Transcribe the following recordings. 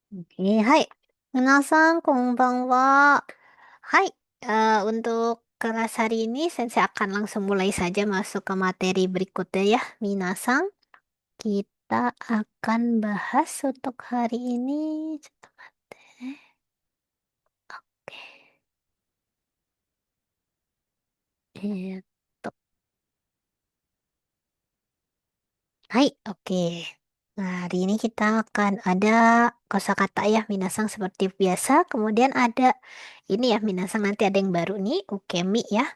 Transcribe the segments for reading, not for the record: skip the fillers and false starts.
Hai. Minasan, konbanwa. Hai. Untuk kelas hari ini, Sensei akan langsung mulai saja masuk ke materi berikutnya ya. Minasan, kita akan bahas untuk hari ini. Cepat deh. Oke. Itu. Hai, oke. Nah, hari ini kita akan ada kosakata ya, Minasang seperti biasa. Kemudian ada ini ya, Minasang nanti ada yang baru nih, ukemi ya.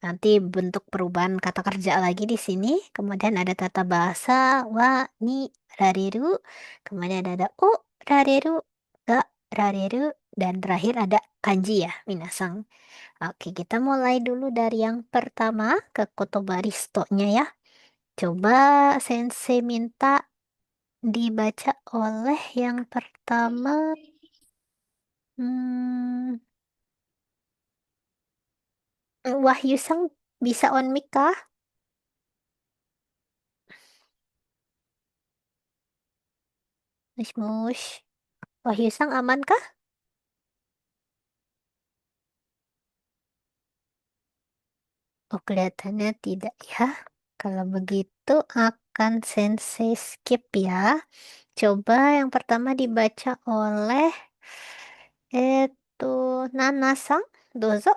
Nanti bentuk perubahan kata kerja lagi di sini. Kemudian ada tata bahasa wa, ni, rareru. Kemudian ada u, rareru, ga, rareru. Dan terakhir ada kanji ya, Minasang. Oke, kita mulai dulu dari yang pertama ke kotobaristo-nya ya. Coba Sensei minta dibaca oleh yang pertama. Hmm, Wahyu Sang bisa on mic kah? Mush. Wahyu Sang aman kah? Oh, kelihatannya tidak ya. Kalau begitu akan Sensei skip ya. Coba yang pertama dibaca oleh Nana-san. Dozo.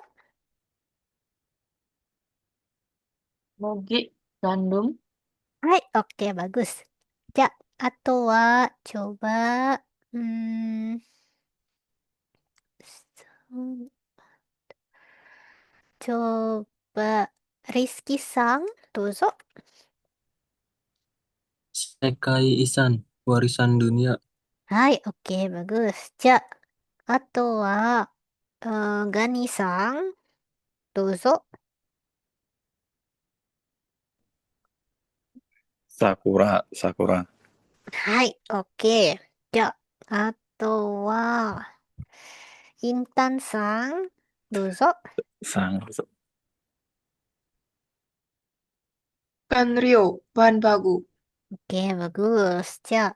Mogi Gandum Hai, oke bagus. Ja, atau wa coba hmm, s- coba Rizky-san. Dozo. Sekai Isan, warisan dunia. Hai, oke bagus. Ja, atau wa Gani-san. Dozo. Sakura, Sakura, はい、OK。じゃあ、あとは、インタンさん、どうぞ。Sang, Kanryo bahan baku. OK、bagus。じゃあ、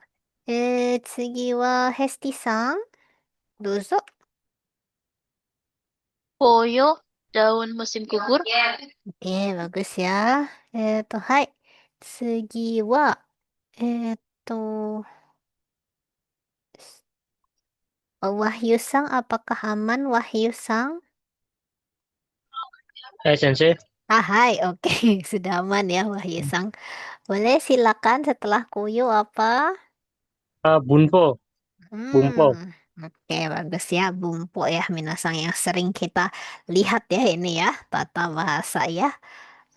次は、ヘスティさん、どうぞ。Poyo, daun musim gugur. OK、bagus ya。はい。次は、えっと、Wahyu Sang, apakah aman Wahyu Sang? Hai Sensei, Ah, hai, oke. Sudah aman ya Wahyu Sang. Boleh silakan setelah kuyu apa? Bunpo, Bumpo. Hmm, oke bagus ya Bumpo ya Minasang yang sering kita lihat ya ini ya tata bahasa ya.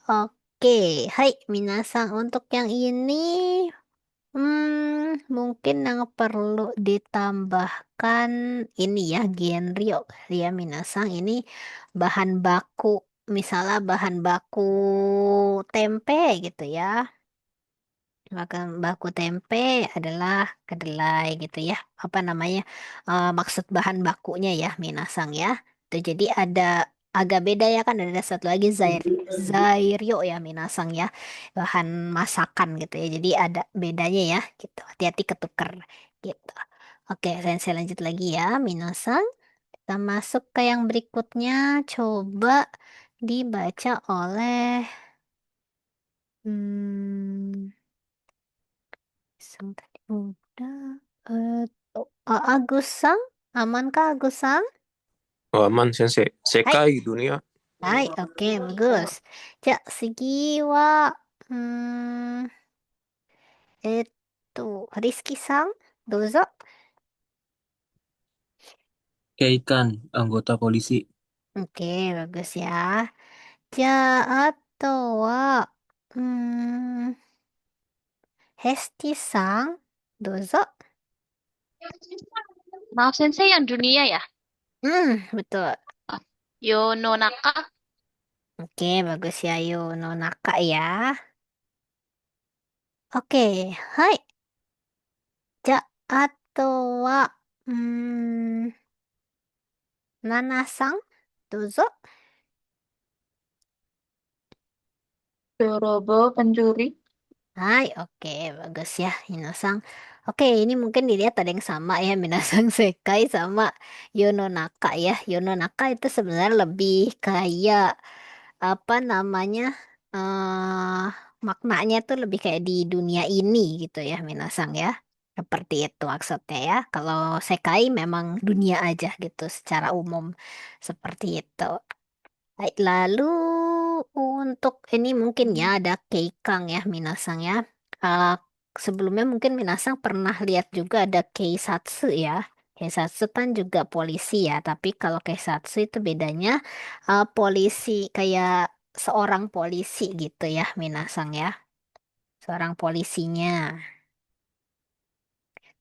Oke, hai Minasang untuk yang ini mungkin yang perlu ditambahkan ini ya Genryo ya Minasang ini bahan baku misalnya bahan baku tempe gitu ya. Makan baku tempe adalah kedelai gitu ya. Apa namanya? Maksud bahan bakunya ya, minasang ya. Itu jadi ada agak beda ya kan ada satu lagi zairio ya minasang ya. Bahan masakan gitu ya. Jadi ada bedanya ya gitu. Hati-hati ketuker gitu. Oke, saya lanjut lagi ya, minasang. Kita masuk ke yang berikutnya. Coba dibaca oleh hmm, Sang tadi udah. Eh, Agus Sang, amankah Agus Sang? oh, aman sensei. Hai, Sekai dunia. hai, oke, bagus. Ja, segi wa, hmm, Rizky Sang, dozo. Keikan, anggota polisi. Oke, bagus ya. Ja, atau wa, hmm, Hesti Sang, dozo. Maaf Sensei, yang dunia ya? Betul. Ah, Yononaka. Oke, bagus ya, Nonaka ya. Oke, hai. Ja, atau wa, hmm, Nanasang, dozo. Dorobo pencuri. Hai, oke, bagus ya, Inasang. Oke, ini mungkin dilihat ada yang sama ya, Minasang Sekai sama Yononaka ya. Yononaka itu sebenarnya lebih kayak apa namanya? eh maknanya tuh lebih kayak di dunia ini gitu ya, Minasang ya. Seperti itu maksudnya ya. Kalau Sekai memang dunia aja gitu secara umum. Seperti itu. Baik, lalu untuk ini mungkin ya ada Keikang ya Minasang ya. Eh, sebelumnya mungkin Minasang pernah lihat juga ada Keisatsu ya. Keisatsu kan juga polisi ya, tapi kalau Keisatsu itu bedanya polisi kayak seorang polisi gitu ya Minasang ya. Seorang polisinya.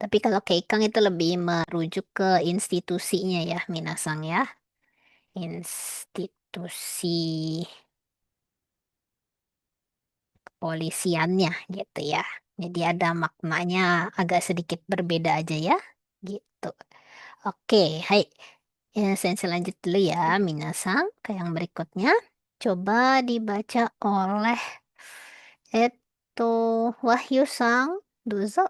Tapi kalau Keikang itu lebih merujuk ke institusinya ya Minasang ya. Institusi kepolisiannya gitu ya. Jadi ada maknanya agak sedikit berbeda aja ya. Gitu. Oke, hai. Ya, saya lanjut dulu ya, Minasang. Ke yang berikutnya. Coba dibaca oleh Eto Wahyu Sang. Dozo.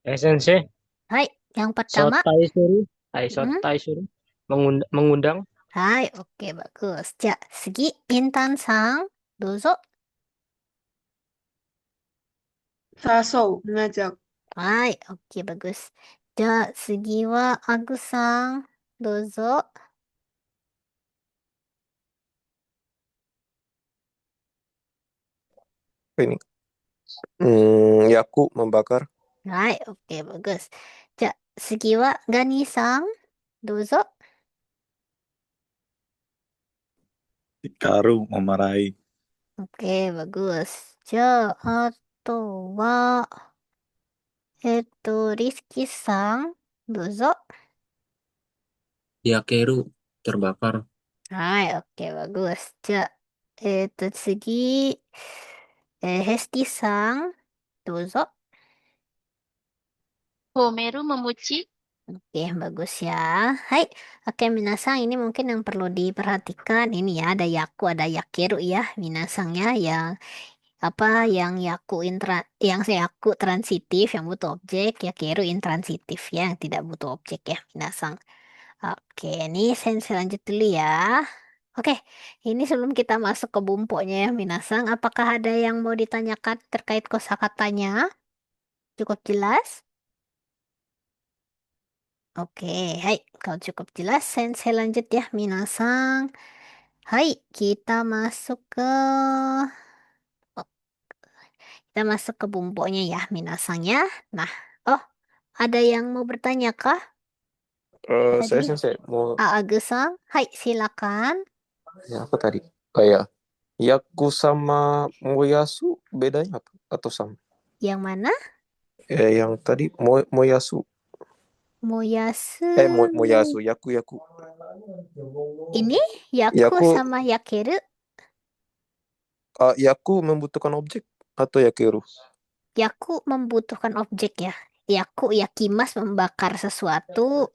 Sensei, Hai, yang pertama. Sotai Suru, Hmm? Sotai Suru, mengundang. Hai, oke bagus. Ja, Segi Intan Sang. Dozo. Saso, mengajak. Hai, oke bagus. Ja, Segi wa Agus Sang. Dozo. Apa ini? Yaku membakar. Hai, oke bagus. Ja, Segi wa Gani Sang. Dozo. Hikaru memarahi. Oke, bagus. Ja, ato wa Rizky Sang. Dozo. Yakeru terbakar. Hai, oke bagus. Ja, Segi Hesti Sang. Dozo. Homeru memuji. Oke, bagus ya. Hai, oke Minasang, ini mungkin yang perlu diperhatikan. Ini ya, ada Yaku, ada Yakiru ya, Minasang ya, yang apa, yang yang Yaku transitif, yang butuh objek, Yakiru intransitif ya, yang tidak butuh objek ya, Minasang. Oke, ini saya lanjut dulu ya. Oke, ini sebelum kita masuk ke bumponya ya, Minasang, apakah ada yang mau ditanyakan terkait kosakatanya? Cukup jelas? Oke, hai. Kalau cukup jelas, saya lanjut ya, Minasang. Hai, kita masuk ke oh, kita masuk ke bumbunya ya, Minasang ya. Nah, oh, ada yang mau bertanya kah Saya tadi? sensei mau Aagesang, hai, silakan. ya apa tadi? Kayak Yaku sama Moyasu bedanya apa? Atau sama? Yang mana? Yang tadi Moyasu. Moyasu. Moyasu. Yaku. Ini Yaku Yaku, sama Yakeru. Yaku membutuhkan objek atau Yakeru? Yaku membutuhkan objek ya. Yaku Yakimas membakar sesuatu,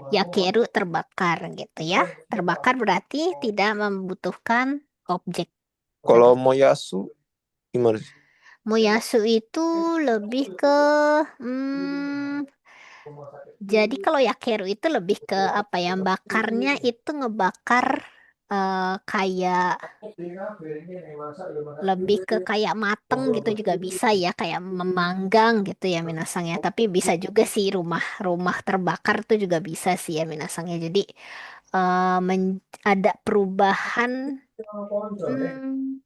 Yakeru terbakar gitu ya. Terbakar berarti tidak membutuhkan objek. Kalau Seperti Moyasu gimana sih? Moyasu itu lebih ke hmm, jadi kalau Yakeru itu lebih ke apa ya? Bakarnya itu ngebakar kayak lebih ke kayak mateng gitu juga bisa ya, kayak memanggang gitu ya Minasang ya. Tapi bisa juga sih rumah-rumah terbakar tuh juga bisa sih ya Minasang ya. Jadi ada perubahan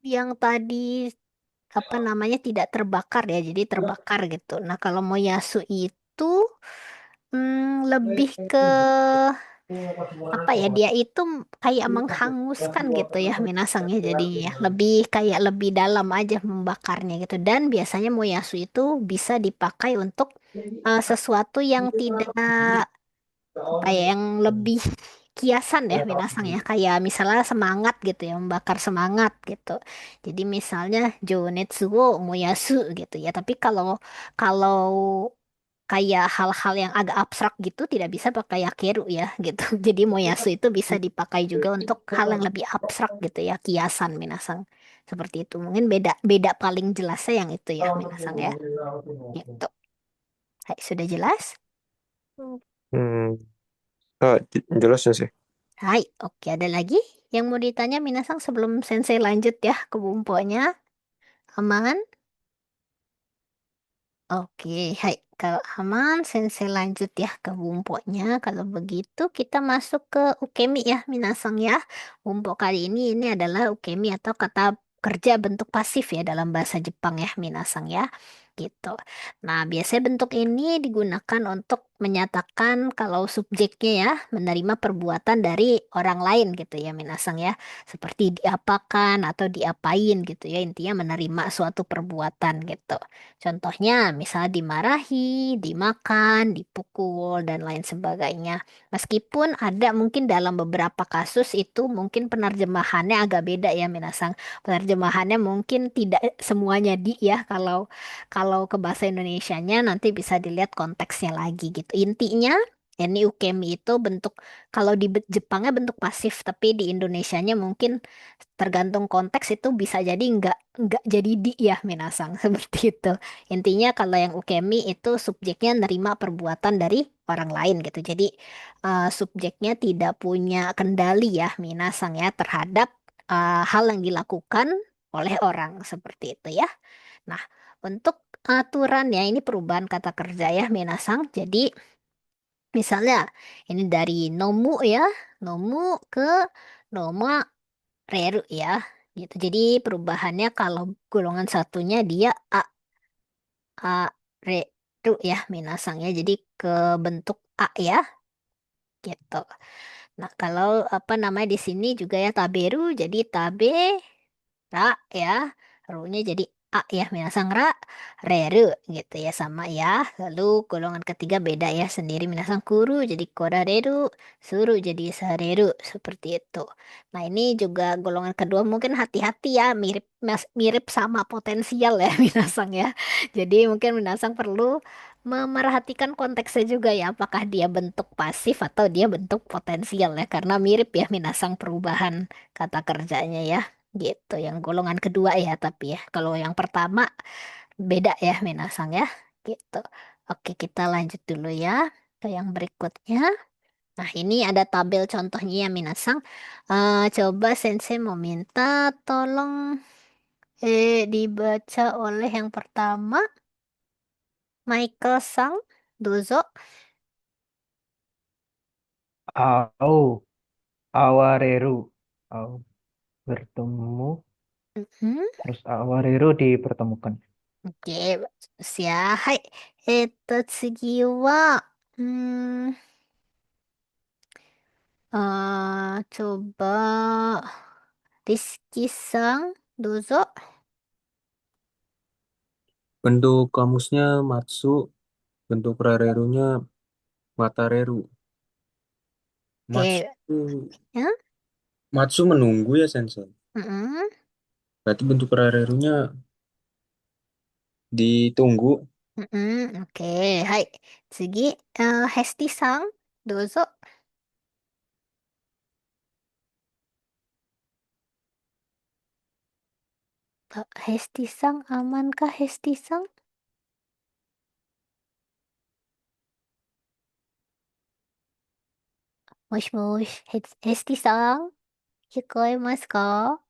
yang tadi apa namanya tidak terbakar ya, jadi terbakar gitu. Nah kalau Moyasu itu lebih ke apa ya, dia itu kayak menghanguskan gitu ya Minasangnya jadinya ya, lebih kayak lebih dalam aja membakarnya gitu. Dan biasanya Moyasu itu bisa dipakai untuk sesuatu yang tidak apa ya, yang lebih kiasan ya Minasang ya, kayak misalnya semangat gitu ya, membakar semangat gitu. Jadi misalnya Jonetsu wo Moyasu gitu ya. Tapi kalau kalau kayak hal-hal yang agak abstrak gitu tidak bisa pakai yakeru ya gitu. Jadi moyasu itu bisa dipakai juga untuk hal yang lebih abstrak gitu ya, kiasan minasang. Seperti itu. Mungkin beda beda paling jelasnya yang itu ya, Minasang ya. Gitu. Hai, sudah jelas? Hmm. Jelas sih. Hai, oke, ada lagi yang mau ditanya Minasang sebelum Sensei lanjut ya ke bumponya? Aman? Oke, hai. Kalau aman, Sensei lanjut ya ke bumponya. Kalau begitu kita masuk ke ukemi ya, Minasang ya. Bumpo kali ini adalah ukemi atau kata kerja bentuk pasif ya dalam bahasa Jepang ya, Minasang ya. Gitu. Nah, biasanya bentuk ini digunakan untuk menyatakan kalau subjeknya ya menerima perbuatan dari orang lain gitu ya, Minasang ya. Seperti diapakan atau diapain gitu ya. Intinya menerima suatu perbuatan gitu. Contohnya, misal dimarahi, dimakan, dipukul, dan lain sebagainya. Meskipun ada mungkin dalam beberapa kasus itu mungkin penerjemahannya agak beda ya, Minasang. Penerjemahannya mungkin tidak semuanya di ya, kalau ke bahasa Indonesianya nanti bisa dilihat konteksnya lagi gitu. Intinya, ini ukemi itu bentuk, kalau di Jepangnya bentuk pasif, tapi di Indonesianya mungkin tergantung konteks itu bisa jadi nggak jadi di ya Minasang seperti itu. Intinya kalau yang ukemi itu subjeknya nerima perbuatan dari orang lain gitu. Jadi subjeknya tidak punya kendali ya Minasang ya terhadap hal yang dilakukan oleh orang seperti itu ya. Nah, untuk aturan ya ini perubahan kata kerja ya Minasang. Jadi misalnya ini dari nomu ya, nomu ke noma reru ya gitu. Jadi perubahannya kalau golongan satunya dia a reru ya minasangnya. Jadi ke bentuk a ya gitu. Nah, kalau apa namanya di sini juga ya taberu jadi tabe ra ya. Ru-nya jadi a ya minasang ra reru gitu ya sama ya. Lalu golongan ketiga beda ya sendiri minasang kuru jadi korareru, suru jadi sareru seperti itu. Nah, ini juga golongan kedua mungkin hati-hati ya mirip mirip sama potensial ya minasang ya. Jadi mungkin minasang perlu memerhatikan konteksnya juga ya apakah dia bentuk pasif atau dia bentuk potensial ya karena mirip ya minasang perubahan kata kerjanya ya. Gitu, yang golongan kedua ya tapi ya. Kalau yang pertama beda ya Minasang ya. Gitu. Oke, kita lanjut dulu ya ke yang berikutnya. Nah, ini ada tabel contohnya ya Minasang. Coba Sensei mau minta tolong dibaca oleh yang pertama Michael Sang. Dozo. Au, awareru. Au, bertemu. Mhm. Terus awareru dipertemukan. Oke, bagus ya. Hai. 次は、coba Rizky Sang, dozo. Bentuk kamusnya Matsu, bentuk Rarerunya Watareru. Matsu, Oke, ya. Matsu menunggu ya Sensei. Mm-mm, Berarti bentuk Rarerunya ditunggu. mm-mm, oke, hai.次, Hesti Sang, dozo. Pak Hesti Sang, amankah Hesti Sang? Mosh mosh, Hesti Sang, kikoemasu ka?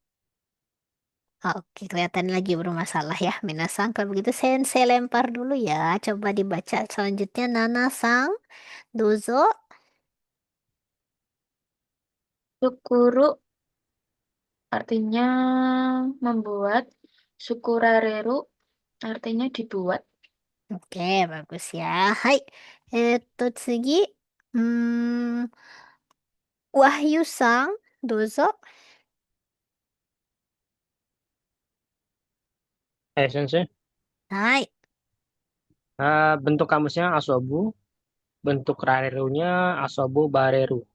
Oke, kelihatan lagi bermasalah ya, Minasang. Kalau begitu, Sensei lempar dulu ya. Coba dibaca selanjutnya, Nana Sang, dozo. Sukuru artinya membuat. Sukurareru artinya dibuat. Oke, bagus ya. Hai. 次。Wahyu Sang, dozo. Sensei. Hai. Bentuk kamusnya asobu. Bentuk rarerunya asobu bareru.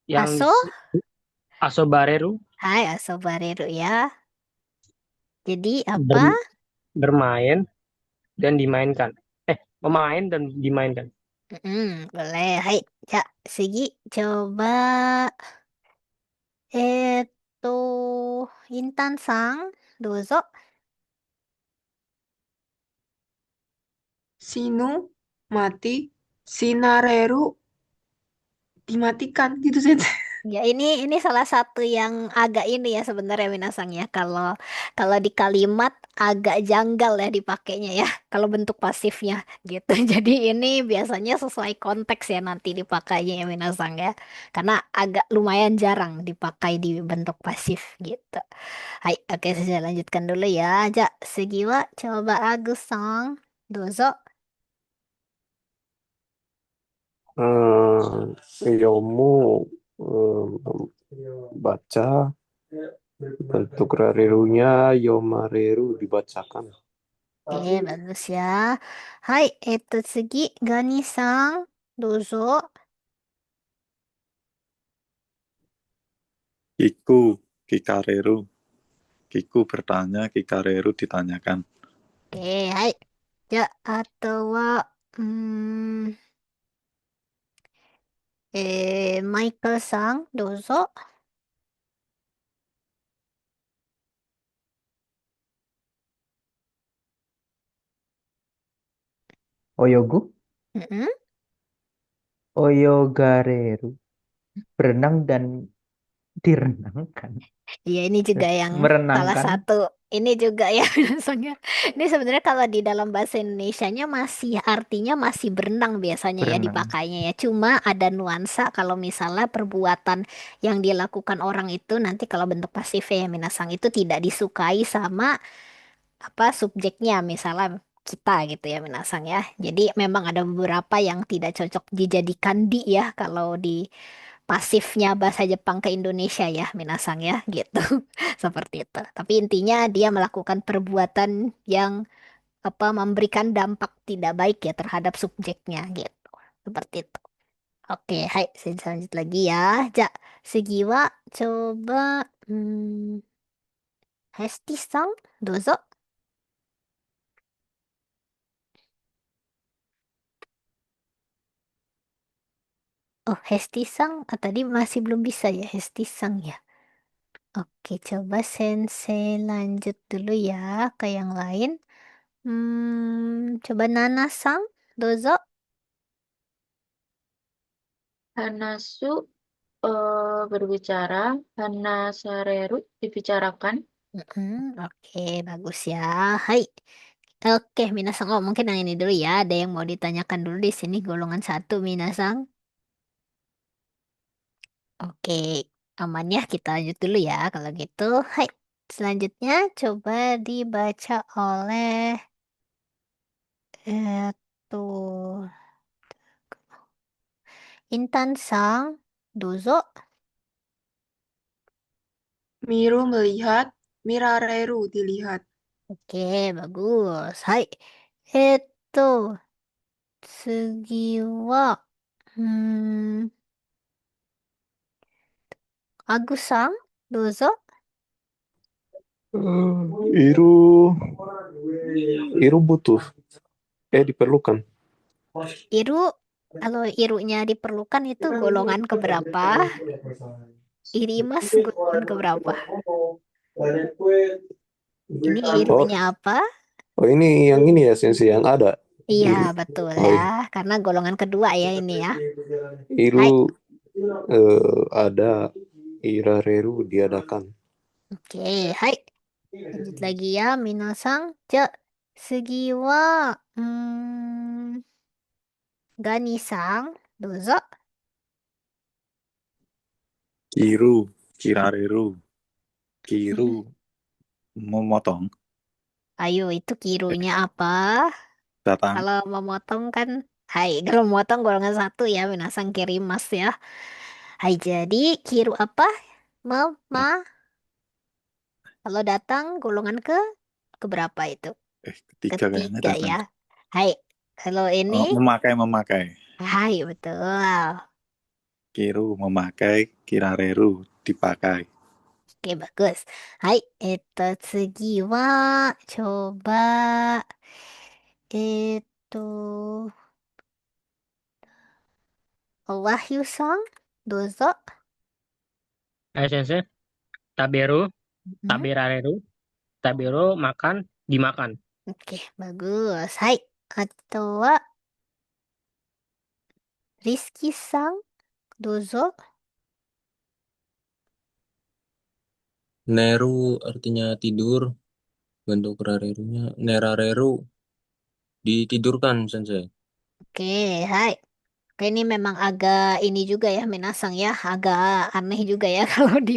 Yang Aso. asobareru Hai, Aso Bareru ya. Jadi apa? ber- bermain dan dimainkan. Memain dan dimainkan. Boleh. Hai. Ya, Sigi. Coba. Intan Sang. dozo. Sinu mati, sinareru dimatikan gitu Sensei. Ya ini salah satu yang agak ini ya sebenarnya Minasang ya. Kalau kalau di kalimat agak janggal ya dipakainya ya. Kalau bentuk pasifnya gitu. Jadi ini biasanya sesuai konteks ya nanti dipakainya ya Minasang ya. Karena agak lumayan jarang dipakai di bentuk pasif gitu. Hai, oke saya lanjutkan dulu ya. Ja, segiwa coba Agus Sang. Dozo. Yomu baca, bentuk rarerunya yomareru dibacakan. Oke, bagus ya. Hai, tsugi Gani-san. Dozo. Kiku, kikareru. Kiku bertanya, kikareru ditanyakan. Oke, hai. Ja, atau hmm, Michael Sang, dozo. Oyogu, Mm-mm. Oyogareru, berenang dan direnangkan. Iya, ini juga yang salah Merenangkan. satu. Ini juga ya, misalnya. Ini sebenarnya kalau di dalam bahasa Indonesianya masih artinya masih berenang biasanya ya Berenang. dipakainya ya. Cuma ada nuansa kalau misalnya perbuatan yang dilakukan orang itu nanti kalau bentuk pasif ya minasang itu tidak disukai sama apa subjeknya misalnya kita gitu ya minasang ya. Jadi memang ada beberapa yang tidak cocok dijadikan di ya kalau di pasifnya bahasa Jepang ke Indonesia ya minasang ya gitu. Seperti itu. Tapi intinya dia melakukan perbuatan yang apa memberikan dampak tidak baik ya terhadap subjeknya gitu. Seperti itu. Oke, hai, saya lanjut lagi ya. Ja, Segiwa, coba Hesti-san, dozo. Oh, Hesti-san, tadi masih belum bisa ya Hesti-san ya. Oke, coba Sensei lanjut dulu ya ke yang lain. Coba Nana-san, dozo. Hanasu berbicara, Hanasareru dibicarakan. Oke, bagus ya. Hai. Oke, Minasang. Oh, mungkin yang ini dulu ya. Ada yang mau ditanyakan dulu di sini golongan satu, Minasang. Oke, aman ya. Kita lanjut dulu ya. Kalau gitu, hai. Selanjutnya coba dibaca oleh tuh Intan Sang, dozo. Miru melihat, mirareru dilihat. Oke, bagus. Hai. Itu, Sugiwa. Hmm, Agus Sang, dozo. Iru, Iru butuh. Diperlukan. Iru, kalau irunya diperlukan itu golongan keberapa? Irimas golongan keberapa? Ini Oh, irunya apa? oh ini yang ini ya Sensei yang ada. Iya, Iru. betul Oh, ya. iya. Karena golongan kedua ya ini ya. Hai. Iru ada, irareru diadakan. Oke, hai. Lanjut lagi ya, Minasang. Ja, Sugiwa. Gani-sang, dozo. Kiru, kirareru. Kiru Mm-mm. memotong, Ayo, itu kirunya apa? datang. Kalau memotong kan, hai, kalau memotong golongan satu ya, Minasang kirimas ya. Hai, jadi kiru apa? Ma, kalau datang golongan keberapa itu? Ketiga kayaknya Ketiga datang. ya. Hai, kalau ini, Oh, memakai. hai, betul. Kiru memakai, kirareru dipakai. Oke, bagus. Hai, tsugi wa, coba, itu, Wahyu-sang, dozo. Sensei, taberu, Hmm? taberareru, Tabero makan, dimakan. Oke, bagus. Hai. Atau wa Rizky-san, dozo. Neru artinya tidur. Bentuk rarerunya nerareru. Ditidurkan, Sensei. Oke, hai. Oke, ini memang agak ini juga ya Minasang ya, agak aneh juga ya kalau di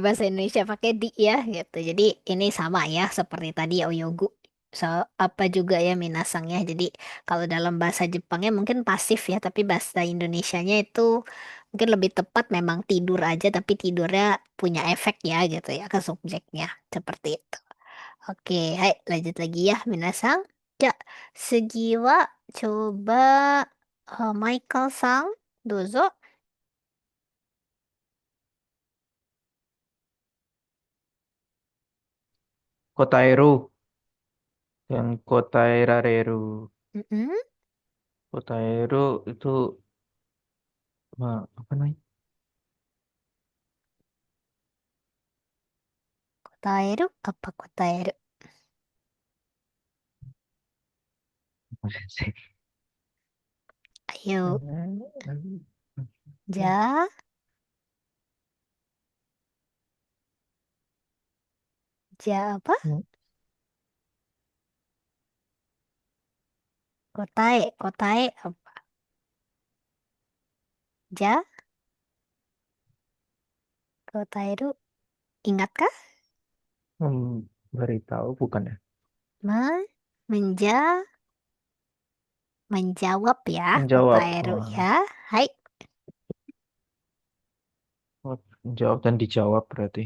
bahasa Indonesia pakai di ya gitu. Jadi ini sama ya seperti tadi oyogu. So, apa juga ya Minasang ya. Jadi kalau dalam bahasa Jepangnya mungkin pasif ya, tapi bahasa Indonesianya itu mungkin lebih tepat memang tidur aja tapi tidurnya punya efek ya gitu ya ke subjeknya. Seperti itu. Oke, hai lanjut lagi ya Minasang. Ja, segi wa coba Michael Sang, dozo. Kotaeru dan Kotaerareru. Mm-mm. Kotaeru itu apa namanya? Kotaeru apa kotaeru? Ayo, ja, ja apa? Kotae apa? Ja, kotaeru. Ingatkah? Beritahu bukan ya? Men, menja, menjawab ya, Menjawab. kotaeru ya. Hai. Menjawab dan dijawab berarti.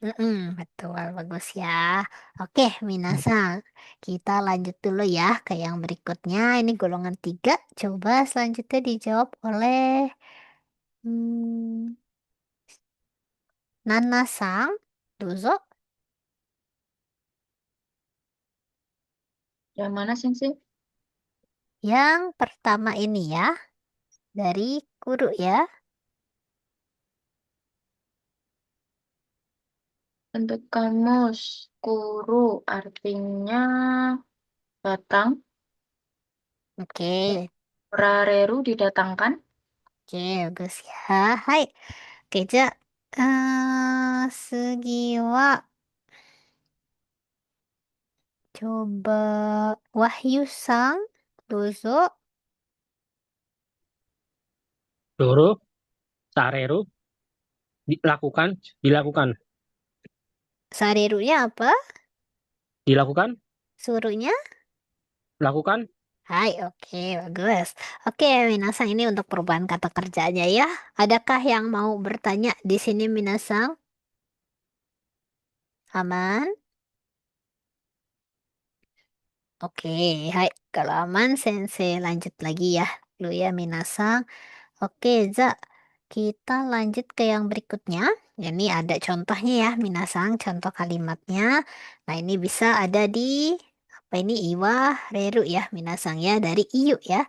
Mm-mm, betul, bagus ya. Oke, Minasang. Kita lanjut dulu ya ke yang berikutnya. Ini golongan 3. Coba selanjutnya dijawab oleh hmm, Nana-sang. Dozo. Yang mana, Sensei? Yang pertama ini ya, dari guru ya. Bentuk kamus. Kuru artinya datang. Oke, Rareru didatangkan. oke, bagus ya. Hai. Oke, Ja. Segiwa. Coba Wahyu-sang. Dozo. Doro, sareru, dilakukan, Sarerunya apa? dilakukan, Suruhnya? lakukan. Hai, oke, bagus. Oke, Minasang ini untuk perubahan kata kerjanya ya. Adakah yang mau bertanya di sini, Minasang? Aman? Oke, hai. Kalau aman, Sensei lanjut lagi ya. Lu ya, Minasang. Oke, Za. Kita lanjut ke yang berikutnya. Ini ada contohnya ya, Minasang. Contoh kalimatnya. Nah, ini bisa ada di apa ini? Iwa Reru ya, Minasang ya. Dari Iyu ya.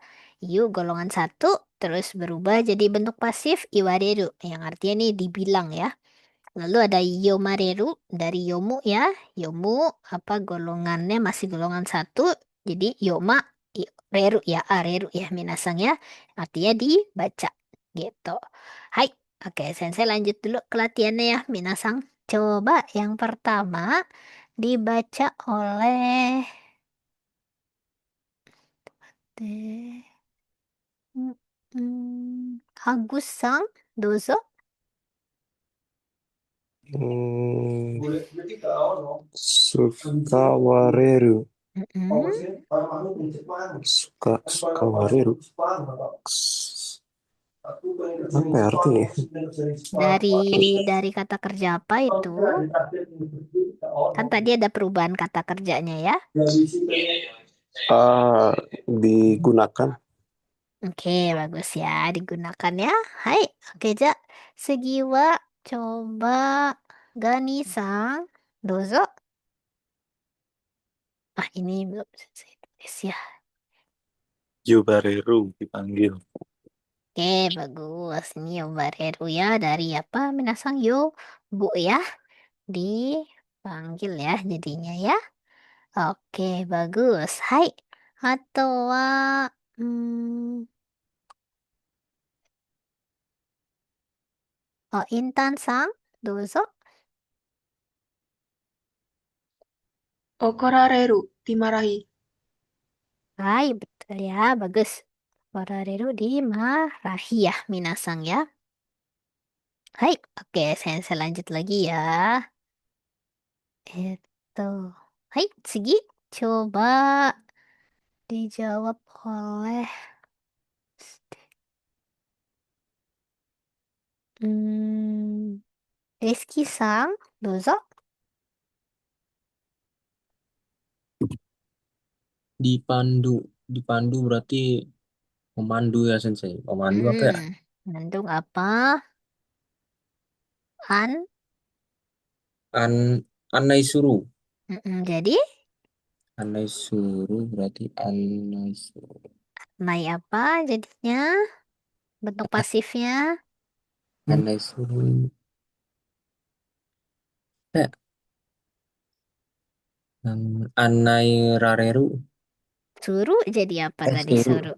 Iyu golongan satu. Terus berubah jadi bentuk pasif Iwa Reru. Yang artinya ini dibilang ya. Lalu ada Yomareru dari Yomu ya. Yomu apa golongannya masih golongan satu. Jadi Yoma Reru ya. Reru ya Minasang ya. Artinya dibaca gitu. Hai. Oke, Sensei lanjut dulu ke latihannya ya Minasang. Coba yang pertama dibaca oleh de- mm, Agus Sang Dozo. Hmm, Sukawareru. Mm-mm. Sukawareru. Apa ya artinya? Dari kata kerja apa itu? Kan tadi ada perubahan kata kerjanya ya. Digunakan. Oke, bagus ya. Digunakan ya. Hai. Oke, Ja. Segiwa. Coba Gani-sang. Dozo. Ah, ini belum saya tulis ya. Yubareru dipanggil. Oke, bagus. Ini Yobareru ya. Dari apa? Minasang yo. Bu ya. Di Panggil ya jadinya ya. Oke, bagus. Hai. Atau oh, Intan-san, dozo. Okorareru, dimarahi. Hai, betul ya. Bagus. Warareru dimarahi ya, minasang ya. Hai, oke, saya lanjut lagi ya. Itu. Hai, Tsugi. Coba dijawab oleh Rizky-san, dozo. Dipandu. Dipandu berarti memandu ya Sensei. Memandu apa ya? Mendung apa? An. An Anai Suru. Jadi, Anai Suru berarti Anai Suru. nai apa jadinya? Bentuk pasifnya. Anai Suru. Eh, Anai Rareru. Suru jadi apa tadi Suru. suru?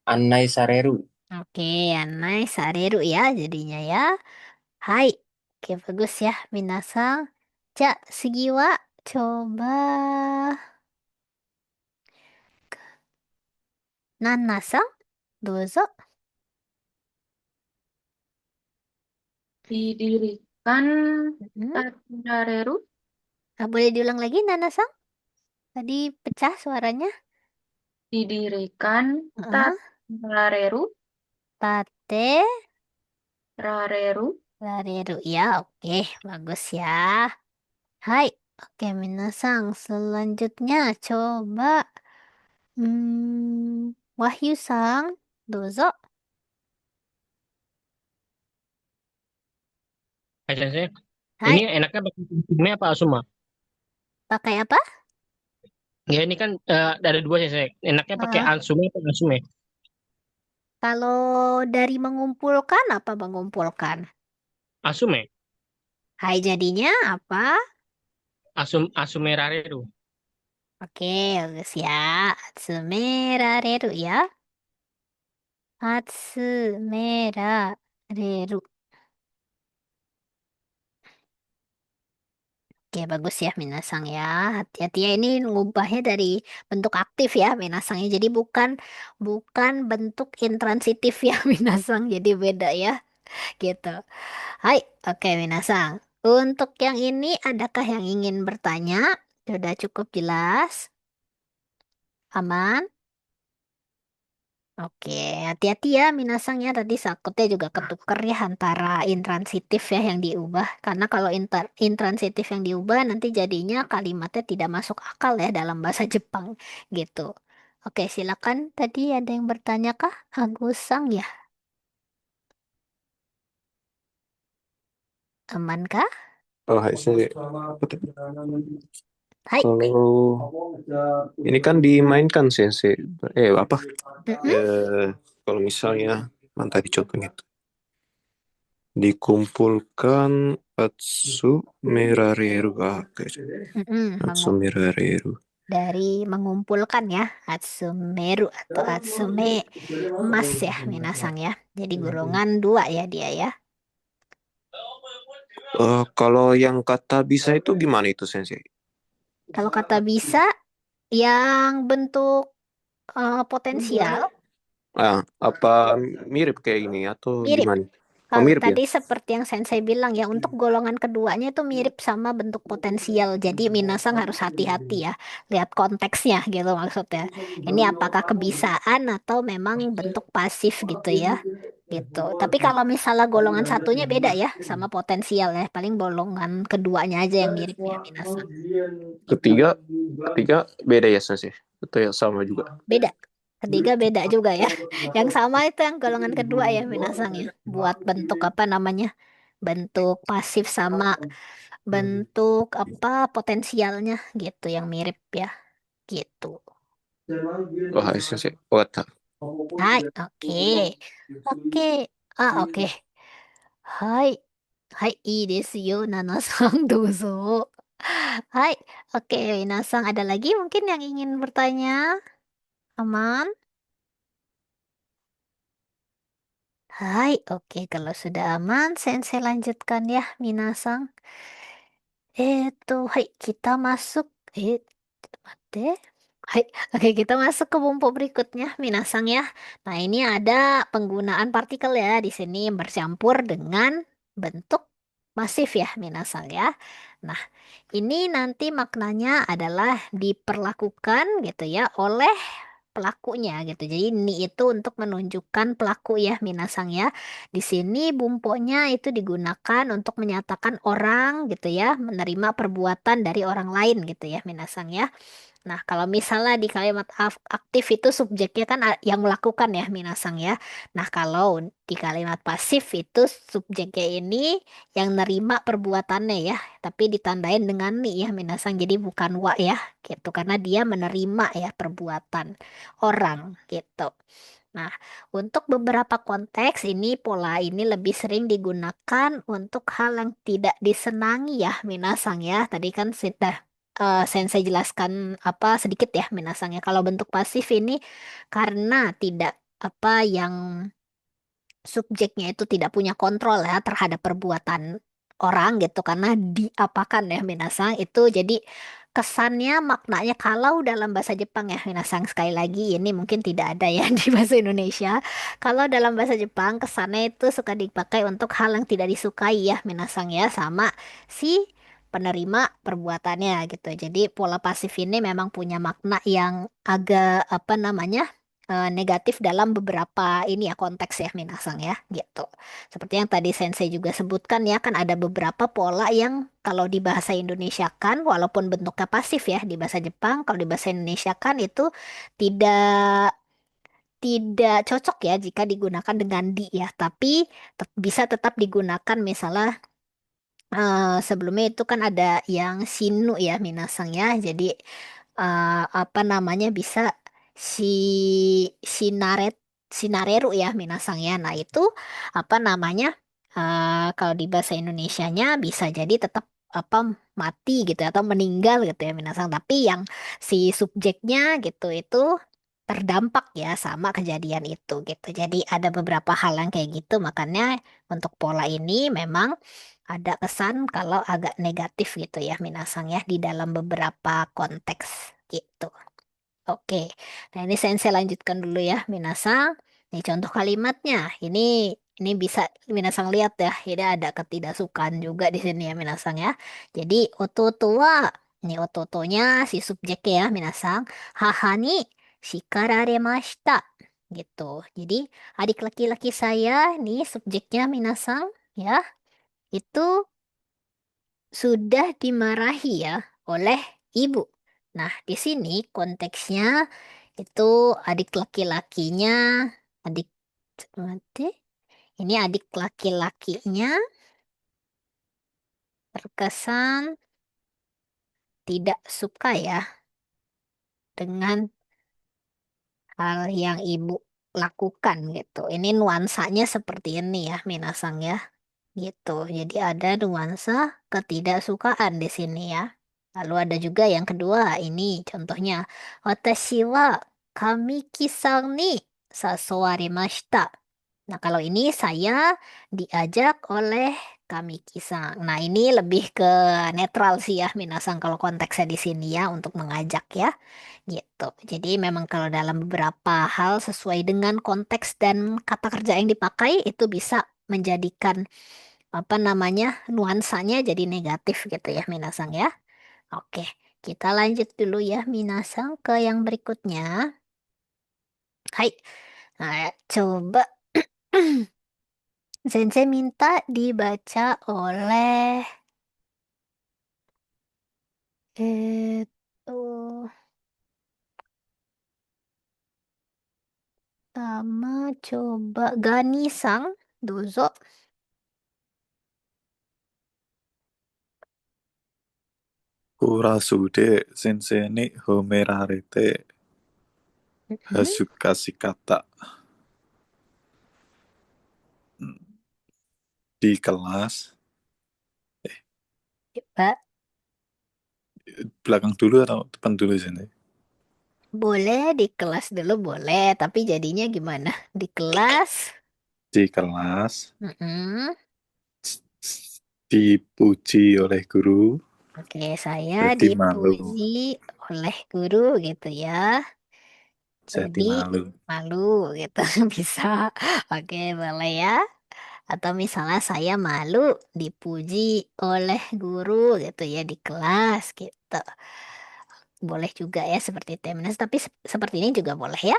Anai Sareru. Oke, anai sareru ya jadinya ya. Hai. Oke, bagus ya, minasang. Ja, Sugiwa. Coba Nana-san, dozo. Didirikan Mm-mm. Rareru. Boleh diulang lagi, Nana-san? Tadi pecah suaranya. Didirikan Heeh. Rareru. Tate Rareru. Lareru ya, oke, bagus ya. Hai, oke, minasang. Selanjutnya coba Wahyu-sang, dozo. Hai Sensei. Hai, Ini enaknya pakai Sume apa Asuma? pakai apa? Ya ini kan ada dua Sensei. Enaknya pakai Ah, Ansume atau Asume? kalau dari mengumpulkan apa mengumpulkan? Asume. Hai, jadinya apa? Asume Rareru. Oke, bagus ya. Atsumerareru ya. Atsumerareru. Oke, bagus ya minasang ya. Hati-hati ya, ini ngubahnya dari bentuk aktif ya minasangnya. Jadi bukan bukan bentuk intransitif ya minasang. Jadi beda ya gitu. Hai, oke minasang. Untuk yang ini adakah yang ingin bertanya? Sudah cukup jelas? Aman? Oke, hati-hati ya minasangnya tadi takutnya juga ketuker ya antara intransitif ya yang diubah. Karena kalau intransitif yang diubah nanti jadinya kalimatnya tidak masuk akal ya dalam bahasa Jepang gitu. Oke, silakan. Tadi ada yang bertanya kah? Agus-sang ya? Aman kah? Oh, hai, Sensei. Hai. Kalau ini kan dimainkan Sensei. Apa? Mm-mm. Kalau misalnya, mana tadi contohnya itu? Dikumpulkan Atsu Merareru. Atsu Mm-mm, Merareru. dari mengumpulkan ya Atsumeru atau Atsume emas ya minasang ya. Jadi golongan dua ya dia ya. Kalau yang kata bisa itu gimana itu Sensei? Kalau kata bisa yang bentuk potensial Apa mirip kayak ini atau mirip. gimana? Oh, Kalau mirip ya? tadi seperti yang Sensei bilang ya, untuk golongan keduanya itu mirip sama bentuk potensial. Jadi minasang harus hati-hati ya, lihat konteksnya gitu maksudnya. Ini apakah kebisaan atau memang bentuk pasif gitu ya, gitu. Tapi kalau misalnya golongan satunya beda ya sama potensial ya, paling golongan keduanya aja yang mirip ya minasang. Ketiga beda ya Sensei? Itu ya sama juga. Beda. Ketiga beda juga ya. Yang sama itu yang golongan kedua ya minasang ya. Buat bentuk apa namanya? Bentuk pasif sama bentuk apa potensialnya gitu yang mirip ya gitu. Oh, hai Sensei. Wata. Hai, oke. Oke. Oke. Hai. Hai, ii desu yo, Nana-san, dozo. Hai, oke, Nana-san, ada lagi mungkin yang ingin bertanya? Aman? Hai, oke, kalau sudah aman, Sensei lanjutkan ya, Minasang. Hai, kita masuk. Mate. Hai, oke, kita masuk ke bumbu berikutnya, Minasang ya. Nah, ini ada penggunaan partikel ya di sini yang bercampur dengan bentuk masif ya, Minasang ya. Nah, ini nanti maknanya adalah diperlakukan gitu ya oleh pelakunya gitu. Jadi ni itu untuk menunjukkan pelaku ya, Minasang ya. Di sini bumponya itu digunakan untuk menyatakan orang gitu ya menerima perbuatan dari orang lain gitu ya, Minasang ya. Nah, kalau misalnya di kalimat aktif itu subjeknya kan yang melakukan ya, Minasang ya. Nah, kalau di kalimat pasif itu subjeknya ini yang nerima perbuatannya ya, tapi ditandain dengan ni ya, Minasang. Jadi bukan wa ya, gitu. Karena dia menerima ya perbuatan orang gitu. Nah, untuk beberapa konteks ini pola ini lebih sering digunakan untuk hal yang tidak disenangi ya, Minasang ya. Tadi kan sudah Sensei jelaskan apa sedikit ya, Minasang ya. Kalau bentuk pasif ini karena tidak apa yang subjeknya itu tidak punya kontrol ya terhadap perbuatan orang gitu karena diapakan ya, Minasang itu jadi kesannya maknanya kalau dalam bahasa Jepang ya, Minasang, sekali lagi ini mungkin tidak ada ya di bahasa Indonesia. Kalau dalam bahasa Jepang kesannya itu suka dipakai untuk hal yang tidak disukai ya, Minasang ya, sama si penerima perbuatannya gitu. Jadi pola pasif ini memang punya makna yang agak apa namanya negatif dalam beberapa ini ya konteks ya, Minasang ya gitu. Seperti yang tadi Sensei juga sebutkan ya, kan ada beberapa pola yang kalau di bahasa Indonesia kan walaupun bentuknya pasif ya di bahasa Jepang, kalau di bahasa Indonesia kan itu tidak tidak cocok ya jika digunakan dengan di ya, tapi bisa tetap digunakan misalnya sebelumnya itu kan ada yang sinu ya, Minasang ya. Jadi apa namanya bisa si sinaret sinareru ya, Minasang ya. Nah, itu apa namanya kalau di bahasa Indonesianya bisa jadi tetap apa mati gitu ya, atau meninggal gitu ya, Minasang. Tapi yang si subjeknya gitu itu terdampak ya sama kejadian itu gitu. Jadi ada beberapa hal yang kayak gitu, makanya untuk pola ini memang ada kesan kalau agak negatif gitu ya, Minasang ya di dalam beberapa konteks gitu. Oke, nah ini saya lanjutkan dulu ya, Minasang. Ini contoh kalimatnya. Ini bisa Minasang lihat ya. Ini ada ketidaksukaan juga di sini ya, Minasang ya. Jadi ototowa, ini ototonya si subjeknya ya, Minasang. Haha ni shikararemashita gitu. Jadi adik laki-laki saya nih subjeknya, Minasang ya, itu sudah dimarahi ya oleh ibu. Nah, di sini konteksnya itu adik laki-lakinya, adik mati, ini adik laki-lakinya terkesan tidak suka ya dengan hal yang ibu lakukan gitu. Ini nuansanya seperti ini ya, Minasang ya. Gitu. Jadi ada nuansa ketidaksukaan di sini ya. Lalu ada juga yang kedua, ini contohnya. Watashi wa Kamiki-san ni sasowarimashita. Nah, kalau ini saya diajak oleh Kamiki-san. Nah, ini lebih ke netral sih ya, Minasang, kalau konteksnya di sini ya, untuk mengajak ya. Gitu. Jadi memang kalau dalam beberapa hal sesuai dengan konteks dan kata kerja yang dipakai, itu bisa menjadikan apa namanya nuansanya jadi negatif gitu ya, Minasang ya. Oke, kita lanjut dulu ya, Minasang, ke yang berikutnya. Hai, nah, coba Sensei minta dibaca oleh itu sama coba Gani-sang, dozo. クラスで先生に褒められて Mm-mm. 恥ずかしかった。Di kelas Pak, Belakang dulu atau depan dulu sini? boleh di kelas dulu boleh, tapi jadinya gimana? Di kelas? Di kelas Mm-mm. dipuji oleh guru, Oke, saya jadi malu. dipuji oleh guru gitu ya. Jadi Jadi malu. malu gitu bisa. Oke, boleh ya. Atau misalnya saya malu dipuji oleh guru gitu ya di kelas gitu. Boleh juga ya seperti Temnas, tapi seperti ini juga boleh ya.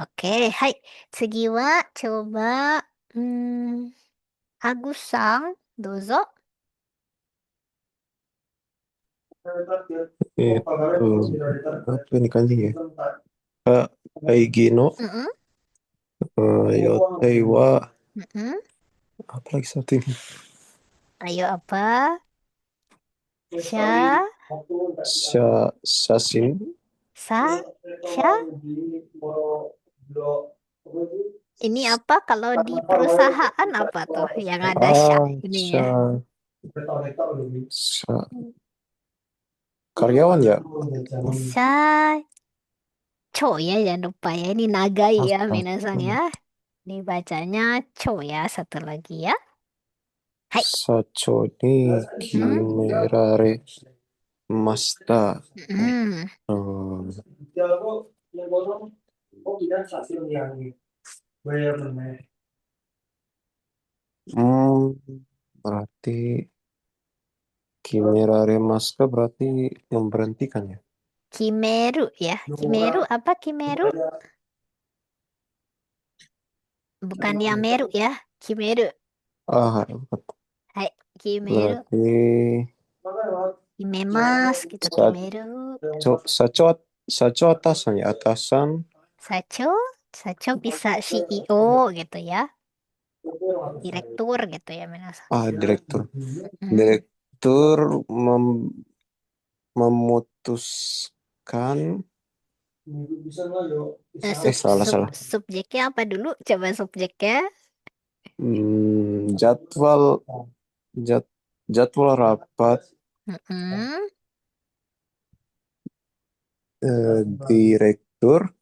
Oke, hai. Segiwa, coba hmm, Agus-sang, dozo. Apa ini kanji ya? Aigino, Mm-mm, Yotei wa, mm-mm. apa lagi satu ini? Ayo apa? Sha, Shasin, sa, sha. Ini apa kalau di perusahaan apa tuh yang ada sha ininya? Sha- karyawan ya? Sha, cho ya jangan lupa ya. Ini nagai ya minasang ya. Astaga. Dibacanya cho ya satu lagi ya. Hai. Sacho ni Hmm. kimerare mashita. Hmm. Hmm, berarti kimerare mashita berarti memberhentikan ya? Kimeru ya. Kimeru apa Kimeru? Bukan Yameru ya. Kimeru. Ah, Hai. Kimeru. berarti Kimemas gitu Kimeru. sacho, sacho atasan ya, atasan. Sacho. Sacho bisa CEO gitu ya. Direktur gitu ya minasang. Direktur. Hmm. Direktur memutuskan. Salah. Subjeknya apa dulu? Coba subjeknya. Jadwal jadwal rapat Mm-mm. direktur.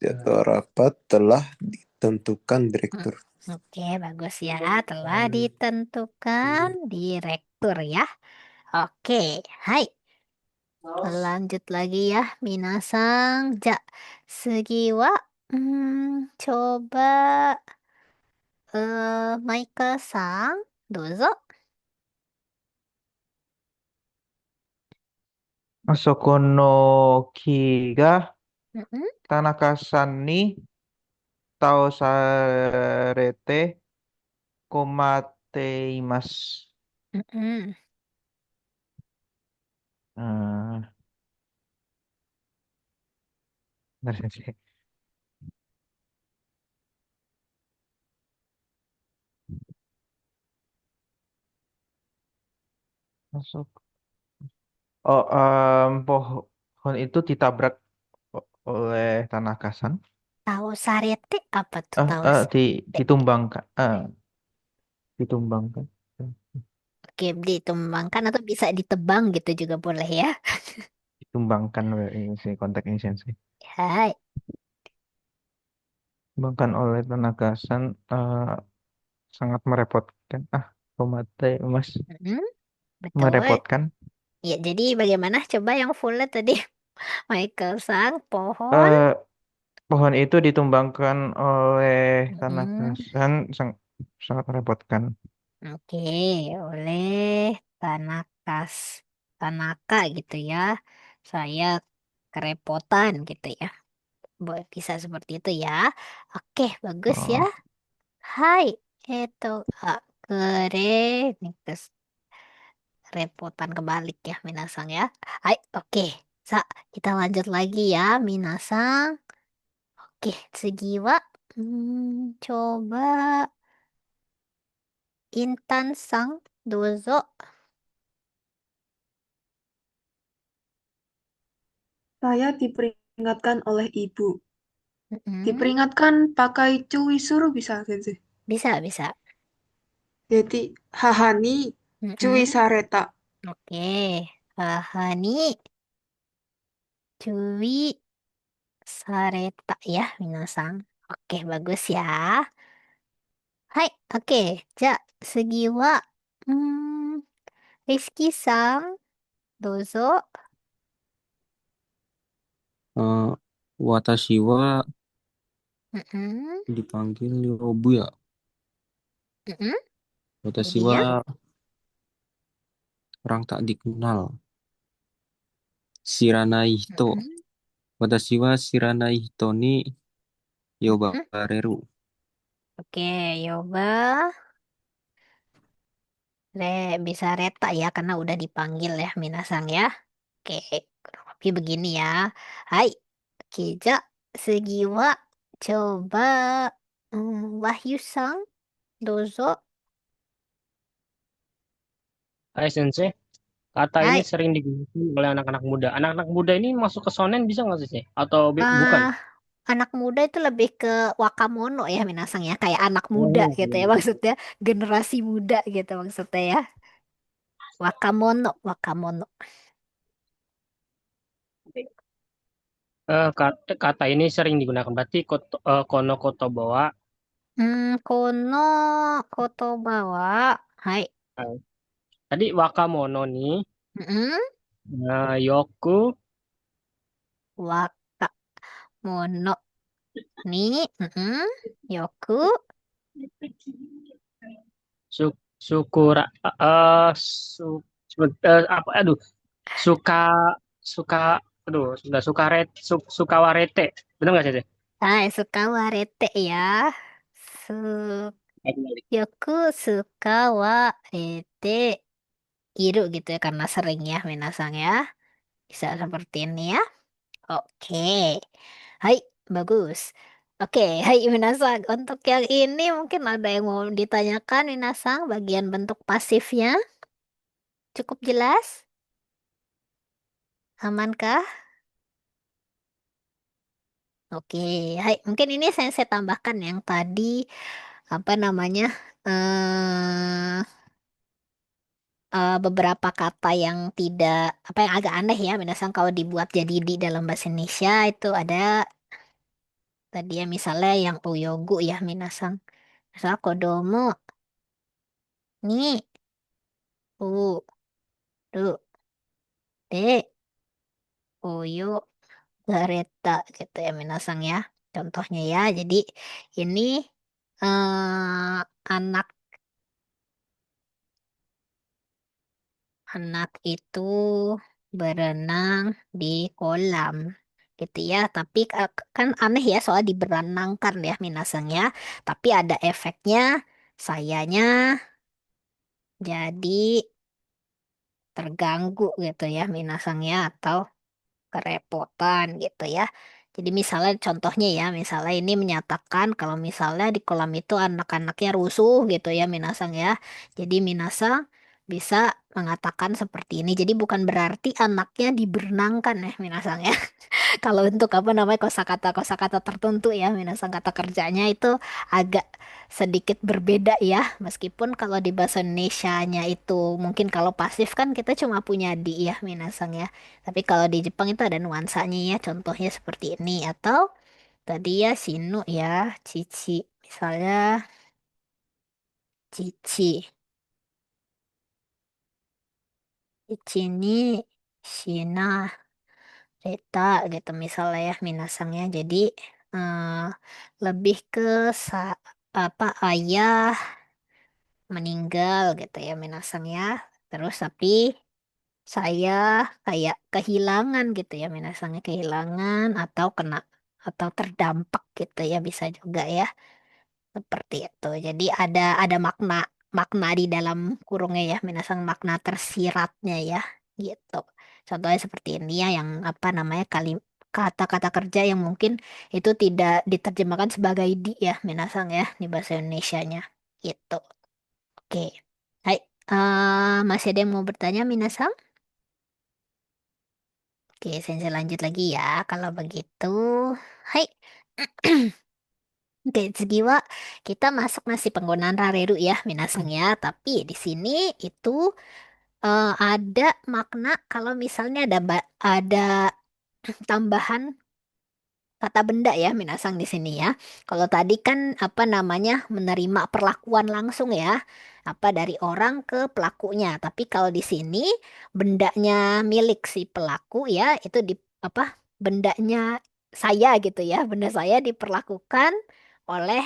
Jadwal rapat telah ditentukan direktur. Oke, bagus ya. Telah ditentukan direktur ya. Oke, hai. Lanjut lagi ya, Minasang. Segiwa. Coba Michael-sang, dozo. Asoko no ki ga Mm-mm, Tanaka-san ni tao sarete komateimasu. mm-mm. Hmm, bentar, Sensei. Masuk. Oh, pohon itu ditabrak oleh Tanaka-san. Tahu sarete apa tuh tahu sarete? Ditumbangkan. Ditumbangkan. Oke, ditumbangkan atau bisa ditebang gitu juga boleh ya. Ditumbangkan ini sih konteksnya Sensei. Hai. Ditumbangkan oleh Tanaka-san sangat merepotkan. Tomate Mas Mm-mm, betul. merepotkan. Ya, jadi bagaimana coba yang fullnya tadi? Michael Sang, pohon. Eh, Pohon itu ditumbangkan oleh Mm, Tanaka-san sangat merepotkan. Oke, oleh Tanakas, Tanaka gitu ya. Saya kerepotan gitu ya. Bisa seperti itu ya. Oke, bagus ya. Oh, Hai, itu kere, nih repotan kebalik ya, Minasang ya. Hai, oke. Kita lanjut lagi ya, Minasang. Oke, Segiwa. Coba Intan Sang, dozo. Saya diperingatkan oleh ibu. Mm-mm. Diperingatkan pakai cuwi suruh bisa, Sensei. Bisa, bisa. Jadi hahani cui Mm-mm. sareta. Oke. Ni cui sareta ya, minasang. Oke, bagus ya. Hai, oke. Ja, segiwa. Hmm, Rizky-san, dozo. Eh, watashi wa Mm-mm. dipanggil Yobu ya. Mm-mm. Watashi Jadi wa ya. orang tak dikenal. Shiranai hito. Mm-mm. Watashi wa shiranai hito ni Mm-mm. yobareru. Oke, Yoba. Bisa Reta ya, karena udah dipanggil ya, minasang ya. Oke, kurang lebih begini ya. Hai, Keja, Segiwa, coba Wahyu-sang, dozo. Hai Sensei, kata ini Hai, sering digunakan oleh anak-anak muda. Anak-anak muda ini masuk ke shonen bisa nggak Sensei? Atau bukan? ah anak muda itu lebih ke Wakamono ya, minasang ya. Kayak anak muda Oh, gitu ya, maksudnya generasi muda gitu maksudnya ya. Wakamono, Wakamono. kata ini sering digunakan. Berarti kono kotobawa. Kono, Kotobawa. Hai. Eh, Tadi wakamono nih, Mm-mm. yoku Wakamono ni, Yoku. su, sukura su, apa aduh suka suka aduh sudah suka warete. Benar nggak Sensei? Hai, suka warete ya. Su Yoku suka warete iru gitu ya, karena sering ya minasang ya. Bisa seperti ini ya. Oke. Hai, bagus. Oke, hai minasang. Untuk yang ini mungkin ada yang mau ditanyakan minasang, bagian bentuk pasifnya. Cukup jelas? Amankah? Oke, hai. Mungkin ini saya tambahkan yang tadi apa namanya beberapa kata yang tidak apa yang agak aneh ya, misalnya kalau dibuat jadi di dalam bahasa Indonesia itu ada tadi ya misalnya yang uyogu ya minasang. Misalnya kodomo ni u ru de uyu gareta gitu ya minasang ya. Contohnya ya. Jadi ini anak anak itu berenang di kolam gitu ya. Tapi kan aneh ya soal diberenangkan ya minasang ya. Tapi ada efeknya sayanya jadi terganggu gitu ya minasang ya atau kerepotan gitu ya. Jadi misalnya contohnya ya, misalnya ini menyatakan kalau misalnya di kolam itu anak-anaknya rusuh gitu ya Minasang ya. Jadi Minasang bisa mengatakan seperti ini. Jadi bukan berarti anaknya diberenangkan ya Minasang ya. Kalau untuk apa namanya kosakata tertentu ya, minasang kata kerjanya itu agak sedikit berbeda ya. Meskipun kalau di bahasa Indonesianya itu mungkin kalau pasif kan kita cuma punya di ya minasang ya. Tapi kalau di Jepang itu ada nuansanya ya. Contohnya seperti ini atau tadi ya sinu ya, cici. Misalnya cici. Cici ini Shina Reta gitu misalnya ya minasangnya. Jadi eh, lebih ke apa ayah meninggal gitu ya minasang ya. Terus tapi saya kayak kehilangan gitu ya minasangnya kehilangan atau kena atau terdampak gitu ya bisa juga ya. Seperti itu. Jadi ada makna makna di dalam kurungnya ya, minasang makna tersiratnya ya, gitu. Contohnya seperti ini ya, yang apa namanya kata-kata kerja yang mungkin itu tidak diterjemahkan sebagai di ya, minasang ya di bahasa Indonesianya, gitu. Oke, hai, masih ada yang mau bertanya, minasang? Oke, saya lanjut lagi ya. Kalau begitu, hai. Oke, Tsugiwa, kita masuk masih penggunaan rareru ya, minasang ya. Tapi di sini itu ada makna kalau misalnya ada tambahan kata benda ya, minasang di sini ya. Kalau tadi kan apa namanya menerima perlakuan langsung ya, apa dari orang ke pelakunya. Tapi kalau di sini bendanya milik si pelaku ya, itu di apa bendanya saya gitu ya, benda saya diperlakukan oleh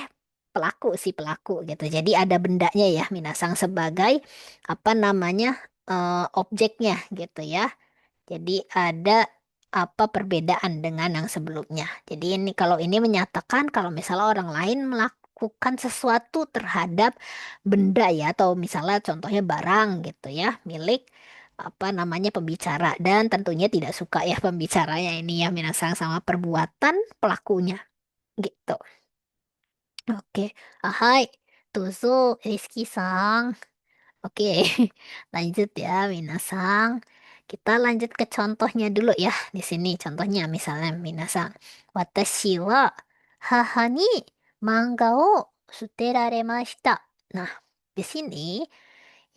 pelaku si pelaku gitu. Jadi ada bendanya ya, minasang sebagai apa namanya objeknya gitu ya. Jadi ada apa perbedaan dengan yang sebelumnya. Jadi ini kalau ini menyatakan kalau misalnya orang lain melakukan sesuatu terhadap benda ya atau misalnya contohnya barang gitu ya milik apa namanya pembicara dan tentunya tidak suka ya pembicaranya ini ya minasang sama perbuatan pelakunya gitu. Oke, hai, tuzo Rizky-san. Oke, lanjut ya, Minasang. Kita lanjut ke contohnya dulu ya. Di sini contohnya misalnya Minasang. Watashi wa haha ni manga o suteraremashita. Nah, di sini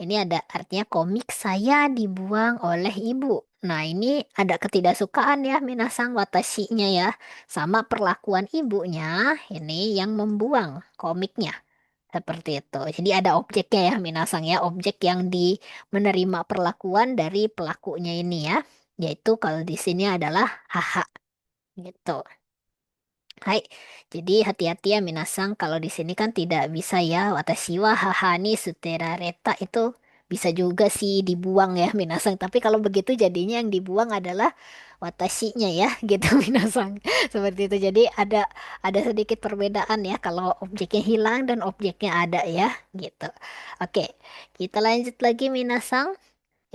ini ada artinya komik saya dibuang oleh ibu. Nah, ini ada ketidaksukaan ya Minasang watashinya ya. Sama perlakuan ibunya ini yang membuang komiknya. Seperti itu. Jadi ada objeknya ya, minasang ya, objek yang menerima perlakuan dari pelakunya ini ya. Yaitu kalau di sini adalah haha gitu. Hai, jadi hati-hati ya minasang kalau di sini kan tidak bisa ya watashi wa haha ni suterareta itu bisa juga sih dibuang ya minasang. Tapi kalau begitu jadinya yang dibuang adalah watashinya ya gitu minasang. Seperti itu. Jadi ada sedikit perbedaan ya kalau objeknya hilang dan objeknya ada ya gitu. Oke, kita lanjut lagi minasang.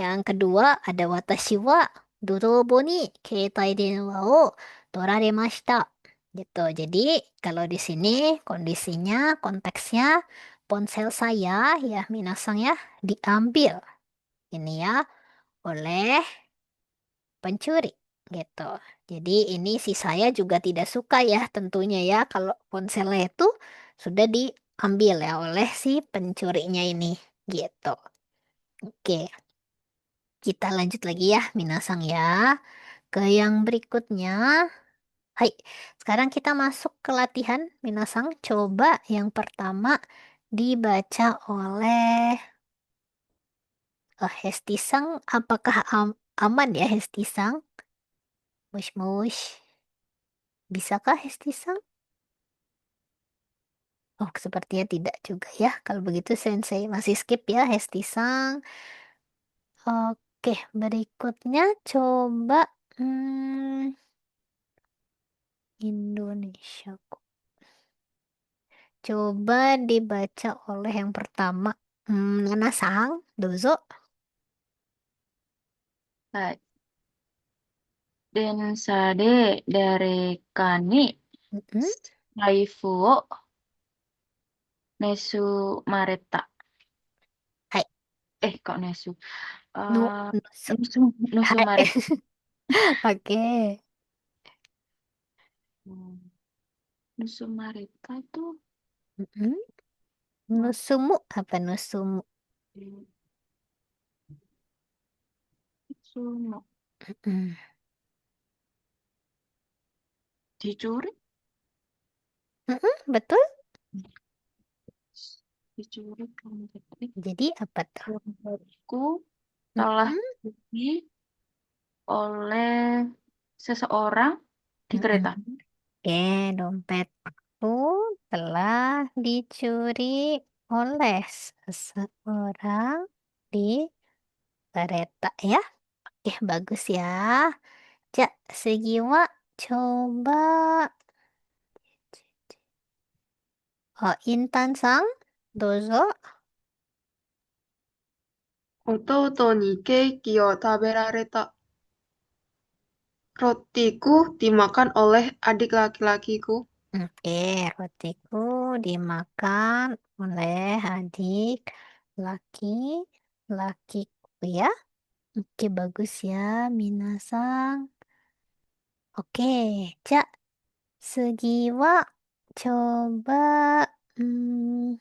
Yang kedua ada watashi wa dorobo ni keitai denwa o toraremashita. Gitu. Jadi kalau di sini kondisinya, konteksnya ponsel saya ya minasang ya diambil ini ya oleh pencuri gitu. Jadi ini si saya juga tidak suka ya tentunya ya kalau ponselnya itu sudah diambil ya oleh si pencurinya ini gitu. Oke, kita lanjut lagi ya minasang ya ke yang berikutnya. Hai, sekarang kita masuk ke latihan minasang. Coba yang pertama dibaca oleh Hesti-sang. Apakah aman ya Hesti-sang? Mush mush. Bisakah Hesti-sang? Oh, sepertinya tidak juga ya. Kalau begitu Sensei masih skip ya Hesti-sang. Oke, berikutnya coba Indonesia. Coba dibaca oleh yang pertama. Nana-sang, dozo. はい。電車で誰かに Mm-mm. 財布を盗まれた。Hai, kok nesu? nu, Eh, nusu. nusu Hai. maret. Oke. Hmm, Nusu mareta tuh Mm-mm. Nusumu apa nusumu? nusu Mm-mm. dicuri, Betul? dicuri kan jadi Jadi apa tuh? dompetku telah Mm-mm. dicuri oleh seseorang di Mm-mm. kereta. Oke, dompetku telah dicuri oleh seseorang di kereta ya. Oke, bagus ya. Cak, Segiwa, coba. Oh, Intan Sang, dozo. 弟にケーキを食べられた。Rotiku dimakan oleh adik laki-lakiku. Oke, rotiku dimakan oleh adik laki-lakiku ya. Oke, bagus ya, Minasang. Oke, Cak, Segiwa. Coba hmm,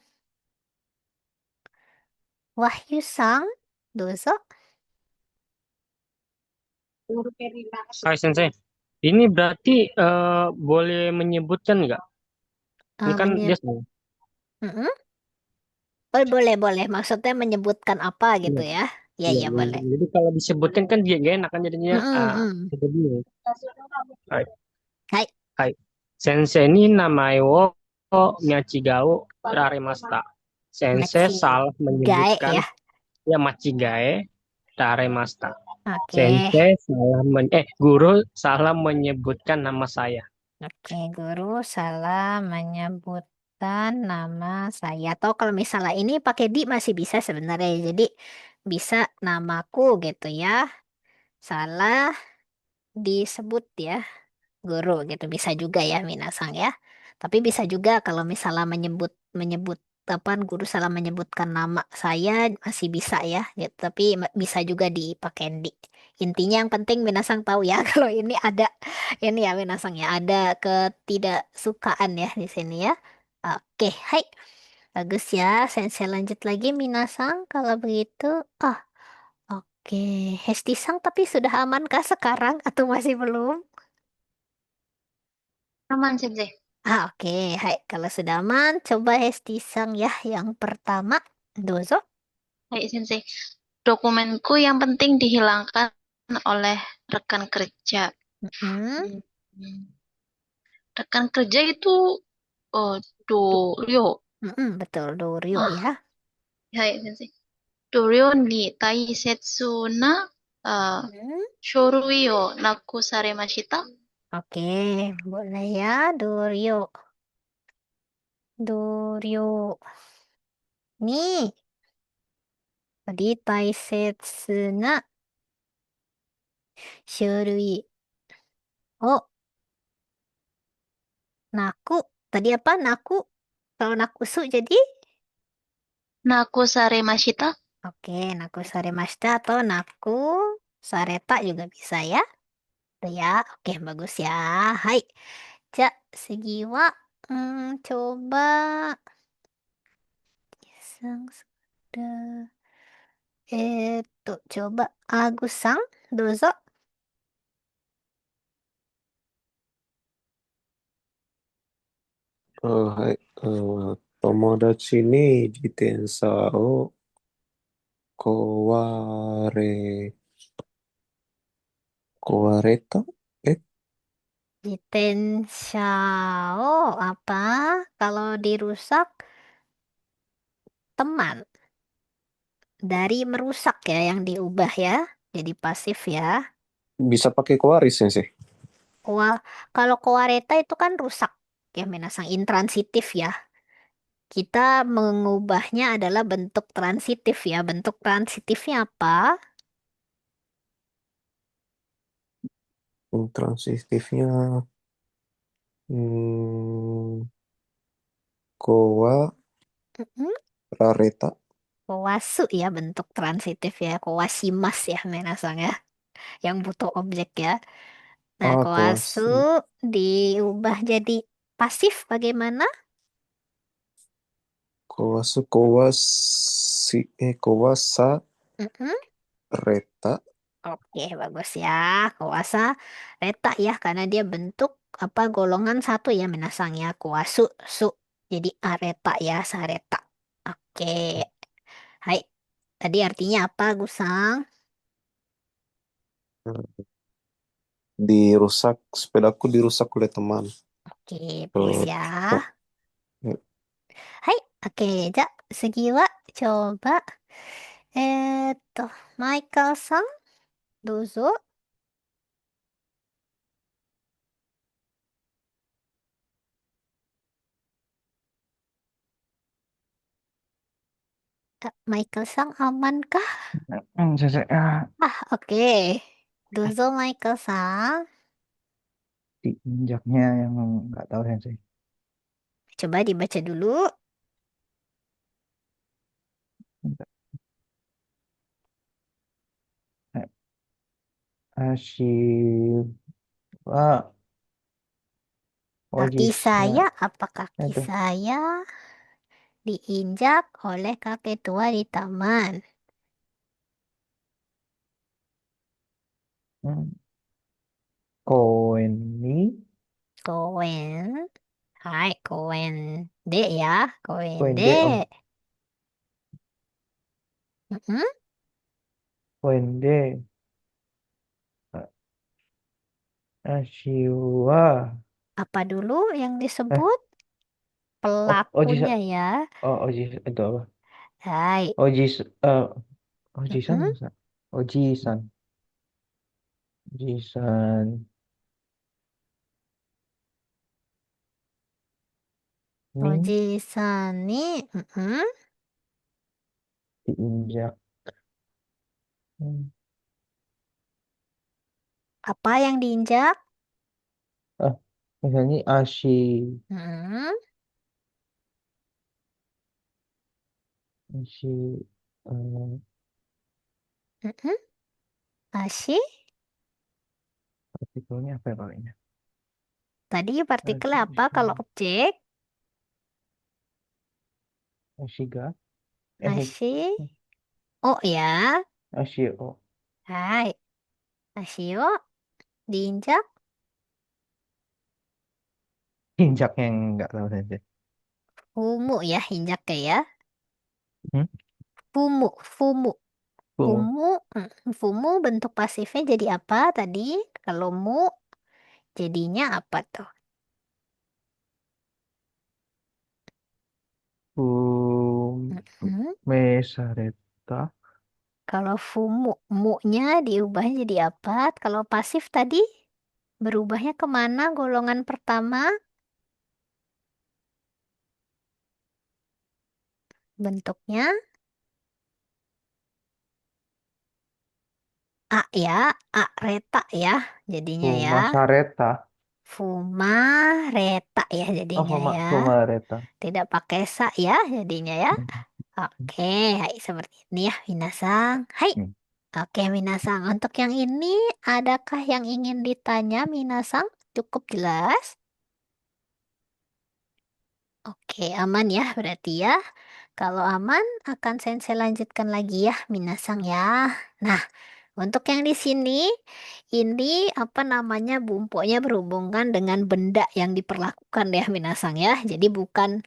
Wahyu-sang, dozo. Hai Sensei. Ini berarti boleh menyebutkan nggak? Ini kan dia salah. Mm-mm. Boleh, boleh. Maksudnya menyebutkan apa Iya, gitu ya? Ya, iya, ya, iya. boleh. Jadi kalau disebutkan kan dia gak enak kan jadinya Mm-mm-mm. jadi bingung. Hai. Hai, Hai. Sensei ni namae wo Miyachigao Raremashita. Sensei machi salah gae menyebutkan ya. ya Machigae Raremashita. Oke. Sensei guru salah menyebutkan nama saya. Oke, guru salah menyebutkan nama saya. Atau kalau misalnya ini pakai di masih bisa sebenarnya. Jadi bisa namaku gitu ya. Salah disebut ya, guru gitu. Bisa juga ya minasang ya. Tapi bisa juga kalau misalnya menyebut menyebut apa guru salah menyebutkan nama saya masih bisa ya. Gitu. Tapi bisa juga dipakai di. Intinya yang penting minasang tahu ya kalau ini ada ini ya minasang ya ada ketidaksukaan ya di sini ya. Oke, hai. Bagus ya. Saya lanjut lagi minasang kalau begitu. Oh, oke. Hesti-sang tapi sudah amankah sekarang atau masih belum? Aman, Sensei. Oke. Hai. Kalau sudah aman, coba Hesti-sang ya. Yang pertama, dozo. Baik, Sensei. Dokumenku yang penting dihilangkan oleh rekan kerja. Mm-mm. Hmm. Rekan kerja itu oh, Du- Doryo. Mm-mm, betul, doryo Ah, ya. baik, Sensei. Doryo ni taisetsu na uh, Hmm. shorui o naku saremashita. Oke, boleh ya, doryo. Doryo. Nih, tadi taisetsu na shurui. Oh, naku. Tadi apa? Naku. Kalau nakusu jadi? Naku saremashita. Oke, naku saremashita atau naku sareta juga bisa ya. Tuh ya, oke bagus ya. Hai. Ja, segi wa. Coba. Sang sudah. Coba Agus-sang, dozo. はい。友達に自転車を壊れ、壊れたえ Jitenshao apa? Kalau dirusak, teman. Dari merusak ya, yang diubah ya. Jadi pasif ya. Bisa pakai kuaris, Sensei. Wah, kalau koareta itu kan rusak. Ya, minasang intransitif ya. Kita mengubahnya adalah bentuk transitif ya. Bentuk transitifnya apa? Transitifnya hmm, koa Mm-mm. rareta. Kowasu ya bentuk transitif ya. Kowasimas ya minasang ya. Yang butuh objek ya. Nah, Ah, kowasu koas. diubah jadi pasif bagaimana? Kowasu kowasa Mm-mm. reta. Oke, bagus ya. Kowasa reta ya, karena dia bentuk apa golongan satu ya minasang ya. Kowasu su. Jadi areta ya, sareta. Oke. Hai. Tadi artinya apa, Gusang? Dirusak, sepedaku dirusak oleh teman. Oke, bagus Eh, ya. oh, eh, Hai. Oke, ja, segi wa coba. Michael-san, dozo. Michael-san amankah? Oke. Dozo Michael-san. Diinjaknya yang nggak tahu sensei. Coba dibaca dulu. Ashiwa Kaki Ojis. saya, apa kaki Itu. saya diinjak oleh kakek tua di taman? Hmm. Koen ni Koen. Hai, koen dek ya. Koen koen de dek. Mm-mm. koen de Ashiwa. Apa dulu yang Eh, disebut? Ojis. Pelakunya ya. Ojis itu apa? Hai. Ojis Ojisan Mm-mm. masa? Ojisan. Ojisan. Ni Ojisan nih. Mm-mm. diinjak. Hmm. Apa yang diinjak? Ah, misalnya Mm-mm. Ashi eh, Mm-mm. Ashi. partikelnya apa ya palingnya? Tadi partikel apa kalau Ashi, objek? Ashiga. Ashi. Oh ya. Ashio. Hai. Ashio. Diinjak. Injaknya yang nggak tahu saja. Fumu ya. Injak ya. Hmm? Fumu. Fumu. Fumo. Fumu. Fumu bentuk pasifnya jadi apa tadi? Kalau mu jadinya apa tuh? Mm-mm. Mesareta. Kalau fumu, mu-nya diubahnya jadi apa? Kalau pasif tadi berubahnya kemana golongan pertama? Bentuknya A ya, A reta ya jadinya ya. Fumasareta. Fuma reta ya Oh, jadinya ya. Fumareta. Tidak pakai sa ya jadinya ya. Hmm. Oke, hai, seperti ini ya Minasang. Hai. Hmm. Oke Minasang, untuk yang ini adakah yang ingin ditanya Minasang? Cukup jelas? Oke, aman ya berarti ya. Kalau aman, akan Sensei lanjutkan lagi ya, Minasang ya. Nah, untuk yang di sini, ini apa namanya bumpoknya berhubungan dengan benda yang diperlakukan ya, Minasang ya. Jadi bukan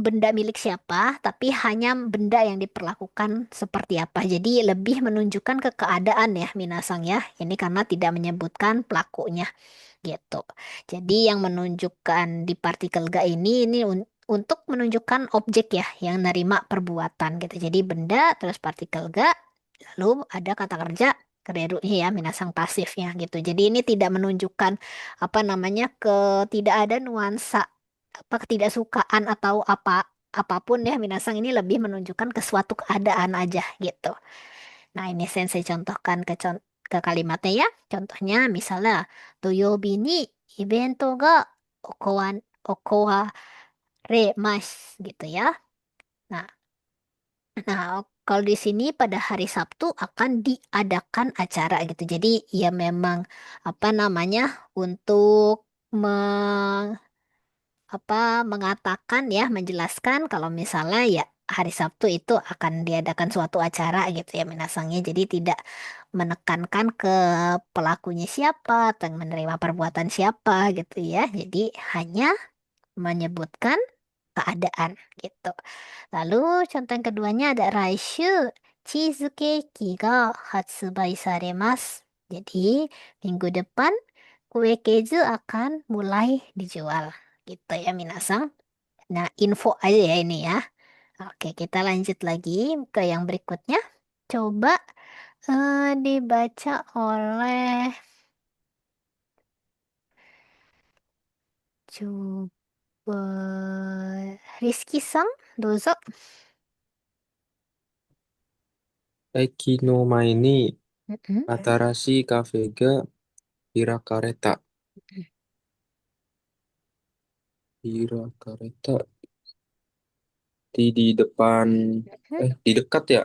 benda milik siapa, tapi hanya benda yang diperlakukan seperti apa. Jadi lebih menunjukkan ke keadaan ya, Minasang ya. Ini karena tidak menyebutkan pelakunya gitu. Jadi yang menunjukkan di partikel ga ini untuk menunjukkan objek ya yang nerima perbuatan gitu. Jadi benda terus partikel ga lalu ada kata kerja kererunya ya minasang pasifnya gitu. Jadi ini tidak menunjukkan apa namanya tidak ada nuansa apa ketidaksukaan atau apapun ya minasang ini lebih menunjukkan ke suatu keadaan aja gitu. Nah, ini sensei contohkan ke kalimatnya ya. Contohnya misalnya, Toyobi ni ibento ga okowaremasu gitu ya. Nah, kalau di sini pada hari Sabtu akan diadakan acara gitu. Jadi ya memang apa namanya untuk mengatakan ya, menjelaskan kalau misalnya ya hari Sabtu itu akan diadakan suatu acara gitu ya minasangnya. Jadi tidak menekankan ke pelakunya siapa atau yang menerima perbuatan siapa gitu ya. Jadi hanya menyebutkan keadaan gitu. Lalu contoh yang keduanya ada Raishu cheesecake ga hatsubai saremasu. Jadi minggu depan kue keju akan mulai dijual gitu ya Minasang. Nah, info aja ya ini ya. Oke, kita lanjut lagi ke yang berikutnya. Coba dibaca oleh coba Rizky Sang, dozo. Eki no mae ni Mm-mm. Atarashi kafe ga hirakareta. Hirakareta di depan Mm-mm. di dekat ya?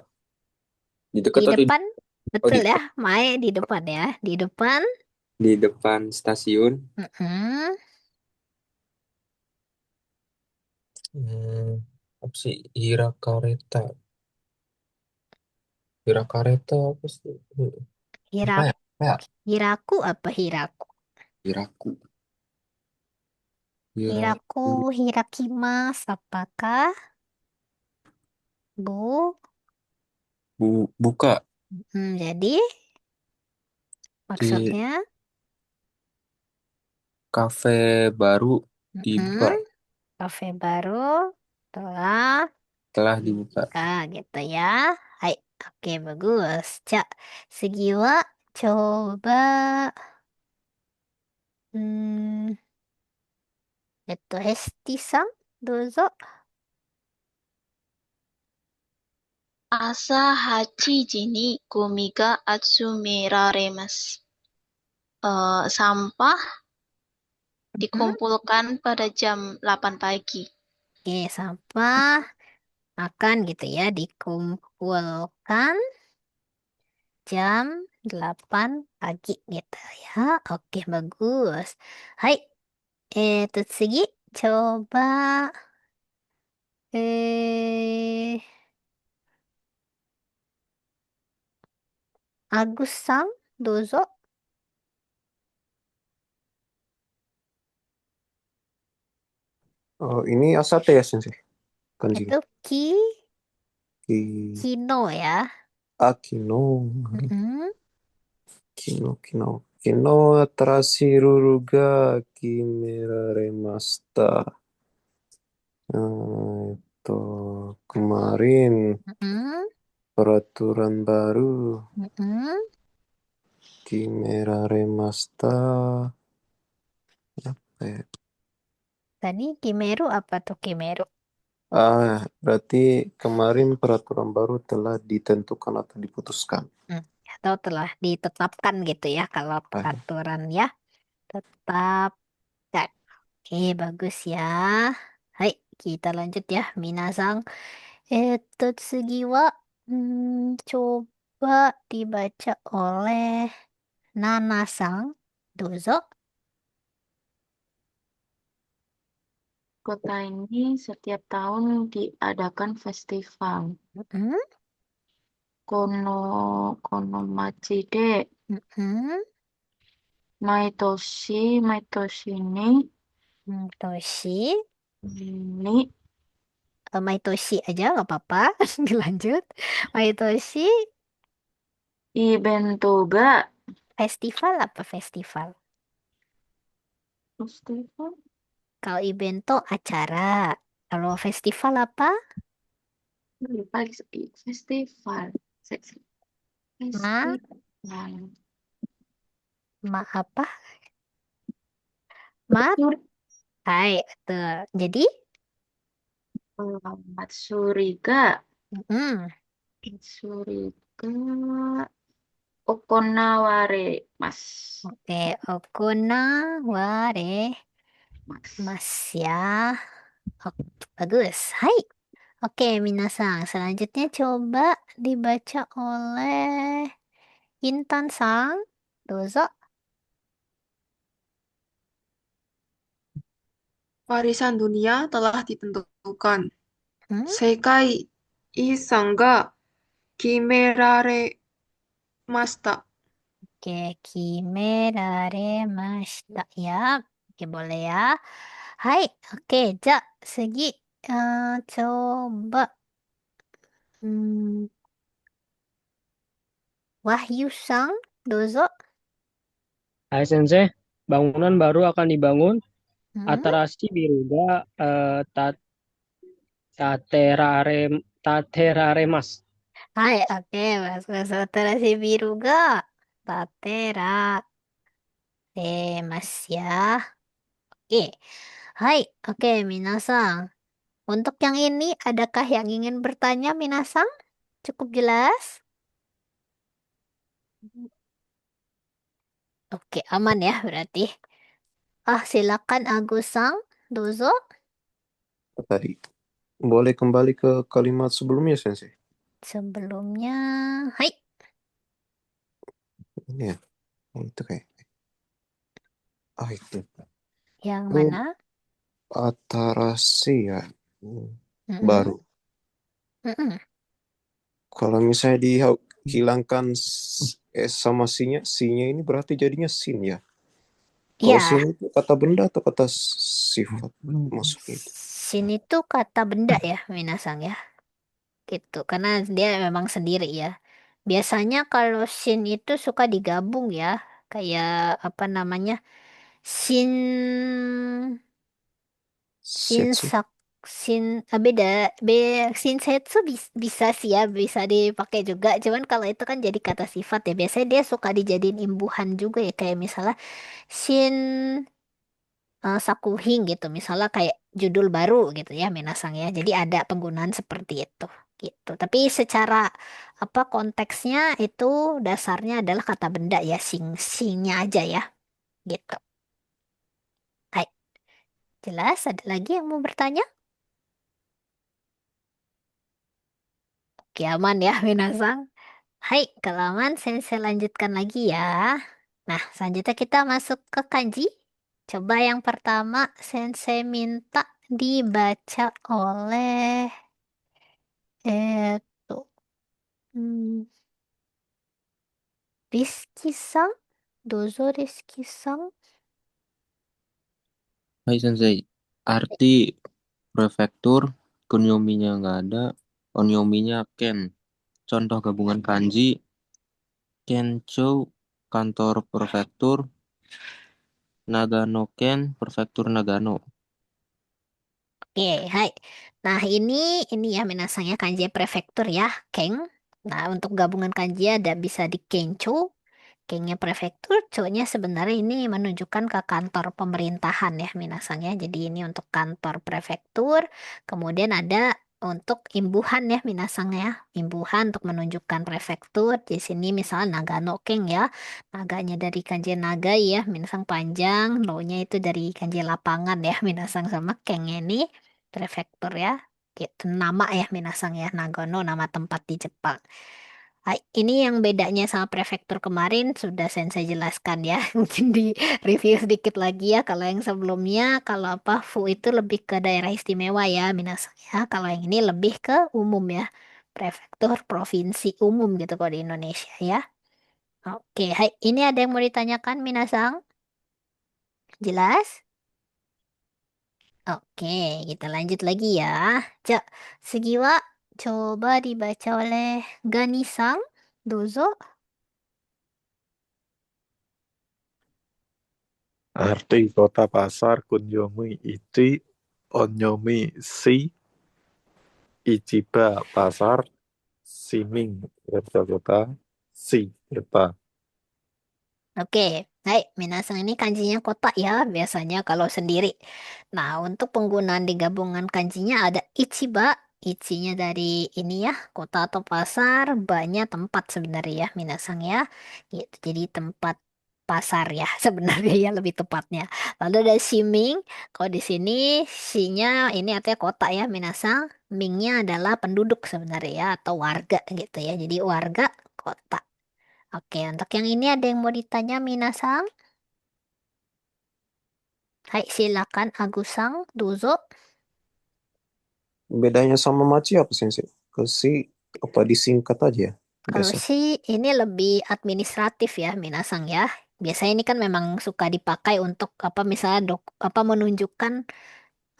Di dekat Di atau depan, oh betul ya, Mae di depan ya, di depan. di depan stasiun. Mm-mm. Hmm, apa sih? Hirakareta. Hirakareta apa sih? Apa Hirak, ya? Apa ya? hiraku apa hiraku? Hiraku. Hiraku, Hiraku. hirakimas, apakah? Bu? Buka Jadi di maksudnya kafe baru mm, dibuka. kafe baru telah Telah dibuka. dibuka gitu ya. Hai, oke bagus. Cak, segi wa coba hmm, Hesti-san, dozo. Asa hachi jini gomiga atsumeraremasu. Sampah Hmm, dikumpulkan pada jam 8 pagi. Oke, sampah akan gitu ya dikumpulkan jam 8 pagi gitu ya. Oke, bagus. Hai, Tutsugi, coba eh Agus-san, dozo. Oh, ini Asate ya, Sensei? Kanjinya. Itu Ki kino ya. Akino. Mm-mm. Kino. Kino Tarashiru ga kimeraremashita. Kemarin Mm-mm. peraturan baru Mm-mm. kimeraremashita. Apa ya? Tadi Kimeru apa tuh Kimeru? Berarti kemarin peraturan baru telah ditentukan atau diputuskan. Atau telah ditetapkan gitu ya kalau peraturan ya tetap. Dan oke, bagus ya. Hai, kita lanjut ya, Minasang. Tsugi wa coba dibaca oleh Nanasang. Dozo. Kota ini setiap tahun diadakan festival. Mm-mm. Konomachi de Mm-mm. Maitoshi ni Toshi. ni Maitoshi aja nggak apa-apa. Lanjut. Maitoshi Ibento ga festival apa festival? festival Kalau evento acara. Kalau festival apa? lupa lagi festival Ma, festival ma apa? Ma, Matsuri hai, betul. Jadi, Matsuri ga mm, Matsuri ga okonaware mas oke, okuna ware mas mas ya. Oke, bagus. Hai. Oke, minasang. Selanjutnya coba dibaca oleh Intan-sang. Dozo. Warisan dunia telah ditentukan. Hmm? Sekai Isan ga kimeraremashita. Oke, kimeraremashita ya. Oke, boleh ya. Hai, oke, ja, segi. Coba. Hmm, Wahyu-sang, dozo. Hai Sensei, bangunan baru akan dibangun. Hmm? Atarashi Biruga Taterare Tateraremas. Hai, oke, mas terasi biru ga. Tatera, mas ya. Oke, hai, oke, minasang. Untuk yang ini, adakah yang ingin bertanya, minasang? Cukup jelas? Oke, aman ya berarti. Silakan Agusang, dozo. Tadi. Boleh kembali ke kalimat sebelumnya, Sensei? Sebelumnya, hai, Ini ya. Itu kayak. Itu. yang Oh, mana? Atarashi ya. Hmm, Mm-mm. baru. Mm-mm. Kalau misalnya dihilangkan S sama si-nya ini berarti jadinya sin ya. Kalau Ya, sin itu kata benda atau kata sifat masuknya itu? sini tuh kata benda ya, Minasang ya. Gitu. Karena dia memang sendiri ya. Biasanya kalau sin itu suka digabung ya. Kayak apa namanya? Sin Setsu. Shinsak Shin beda be Shinsetsu bisa sih ya bisa dipakai juga cuman kalau itu kan jadi kata sifat ya biasanya dia suka dijadiin imbuhan juga ya kayak misalnya Shin Sakuhin gitu misalnya kayak judul baru gitu ya Minasang ya jadi ada penggunaan seperti itu gitu tapi secara apa konteksnya itu dasarnya adalah kata benda ya singnya aja ya gitu. Hai, jelas ada lagi yang mau bertanya? Oke, aman ya, Minasang. Hai, kalau aman, saya lanjutkan lagi ya. Nah, selanjutnya kita masuk ke kanji. Coba yang pertama, sensei minta dibaca oleh tuh, hmm, Rizky-san. Dozo Rizky-san. Hai Sensei, arti prefektur, kunyominya nggak ada, onyominya ken. Contoh gabungan kanji, kenchou, kantor prefektur, Nagano ken, prefektur Nagano. Oke, hai. Nah, ini ya minasanya kanji prefektur ya, Keng. Nah, untuk gabungan kanji ada bisa di Kencho. Kayaknya prefektur, cowoknya sebenarnya ini menunjukkan ke kantor pemerintahan ya Minasang ya. Jadi ini untuk kantor prefektur. Kemudian ada untuk imbuhan ya Minasang ya. Imbuhan untuk menunjukkan prefektur. Di sini misalnya Nagano Keng ya. Naganya dari kanji naga ya. Minasang panjang. Lo-nya itu dari kanji lapangan ya Minasang sama Kengnya ini prefektur ya. Gitu nama ya Minasang ya. Nagano nama tempat di Jepang. Ini yang bedanya sama prefektur kemarin sudah saya jelaskan ya. Mungkin di review sedikit lagi ya. Kalau yang sebelumnya, kalau apa, FU itu lebih ke daerah istimewa ya, Minasang ya. Kalau yang ini lebih ke umum ya. Prefektur provinsi umum gitu kalau di Indonesia ya. Oke, hai. Ini ada yang mau ditanyakan, Minasang? Jelas? Oke, kita lanjut lagi ya. Cak, Segiwa, coba dibaca oleh Ganisang. Dozo. Arti kota pasar Kunyomi Ichi, Onyomi Si, Ichiba pasar, Siming kerja kota, Si kota. Oke, hai, Minasang ini kanjinya kotak ya, biasanya kalau sendiri. Nah, untuk penggunaan di gabungan kanjinya ada ichiba, ichinya dari ini ya, kota atau pasar, banyak tempat sebenarnya ya, Minasang ya. Gitu, jadi tempat pasar ya, sebenarnya ya lebih tepatnya. Lalu ada shiming, kalau di sini shinya ini artinya kota ya, Minasang. Mingnya adalah penduduk sebenarnya ya, atau warga gitu ya. Jadi warga kota. Oke, untuk yang ini ada yang mau ditanya Minasang? Hai, silakan Agusang, Dozo. Bedanya sama maci apa sensei? Ke si apa disingkat aja ya? Kalau Biasa. sih ini lebih administratif ya Minasang ya. Biasanya ini kan memang suka dipakai untuk apa misalnya apa menunjukkan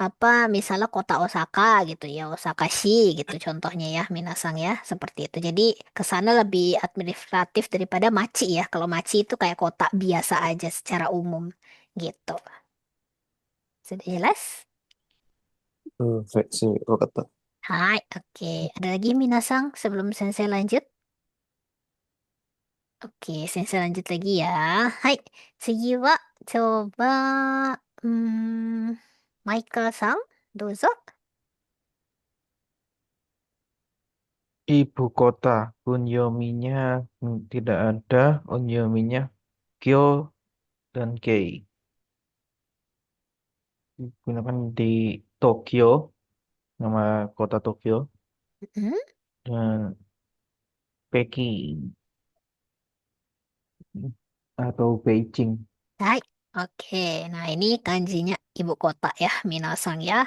apa misalnya kota Osaka gitu ya, Osaka Shi gitu contohnya ya Minasang ya, seperti itu. Jadi ke sana lebih administratif daripada maci ya. Kalau maci itu kayak kota biasa aja secara umum gitu. Sudah jelas? Kayak sini kalau kata. Hai, oke. Ada lagi Minasang sebelum sensei lanjut? Oke, sensei lanjut lagi ya. Hai, Sugi wa coba Michael-sang, dozo. Ibu kota Kunyominya tidak ada, Onyominya Kyo dan Kei. Digunakan di Tokyo, nama kota Tokyo, Hmm, dan Peking atau Beijing. Hai, Oke, nah ini kanjinya ibu kota ya, Minasang ya.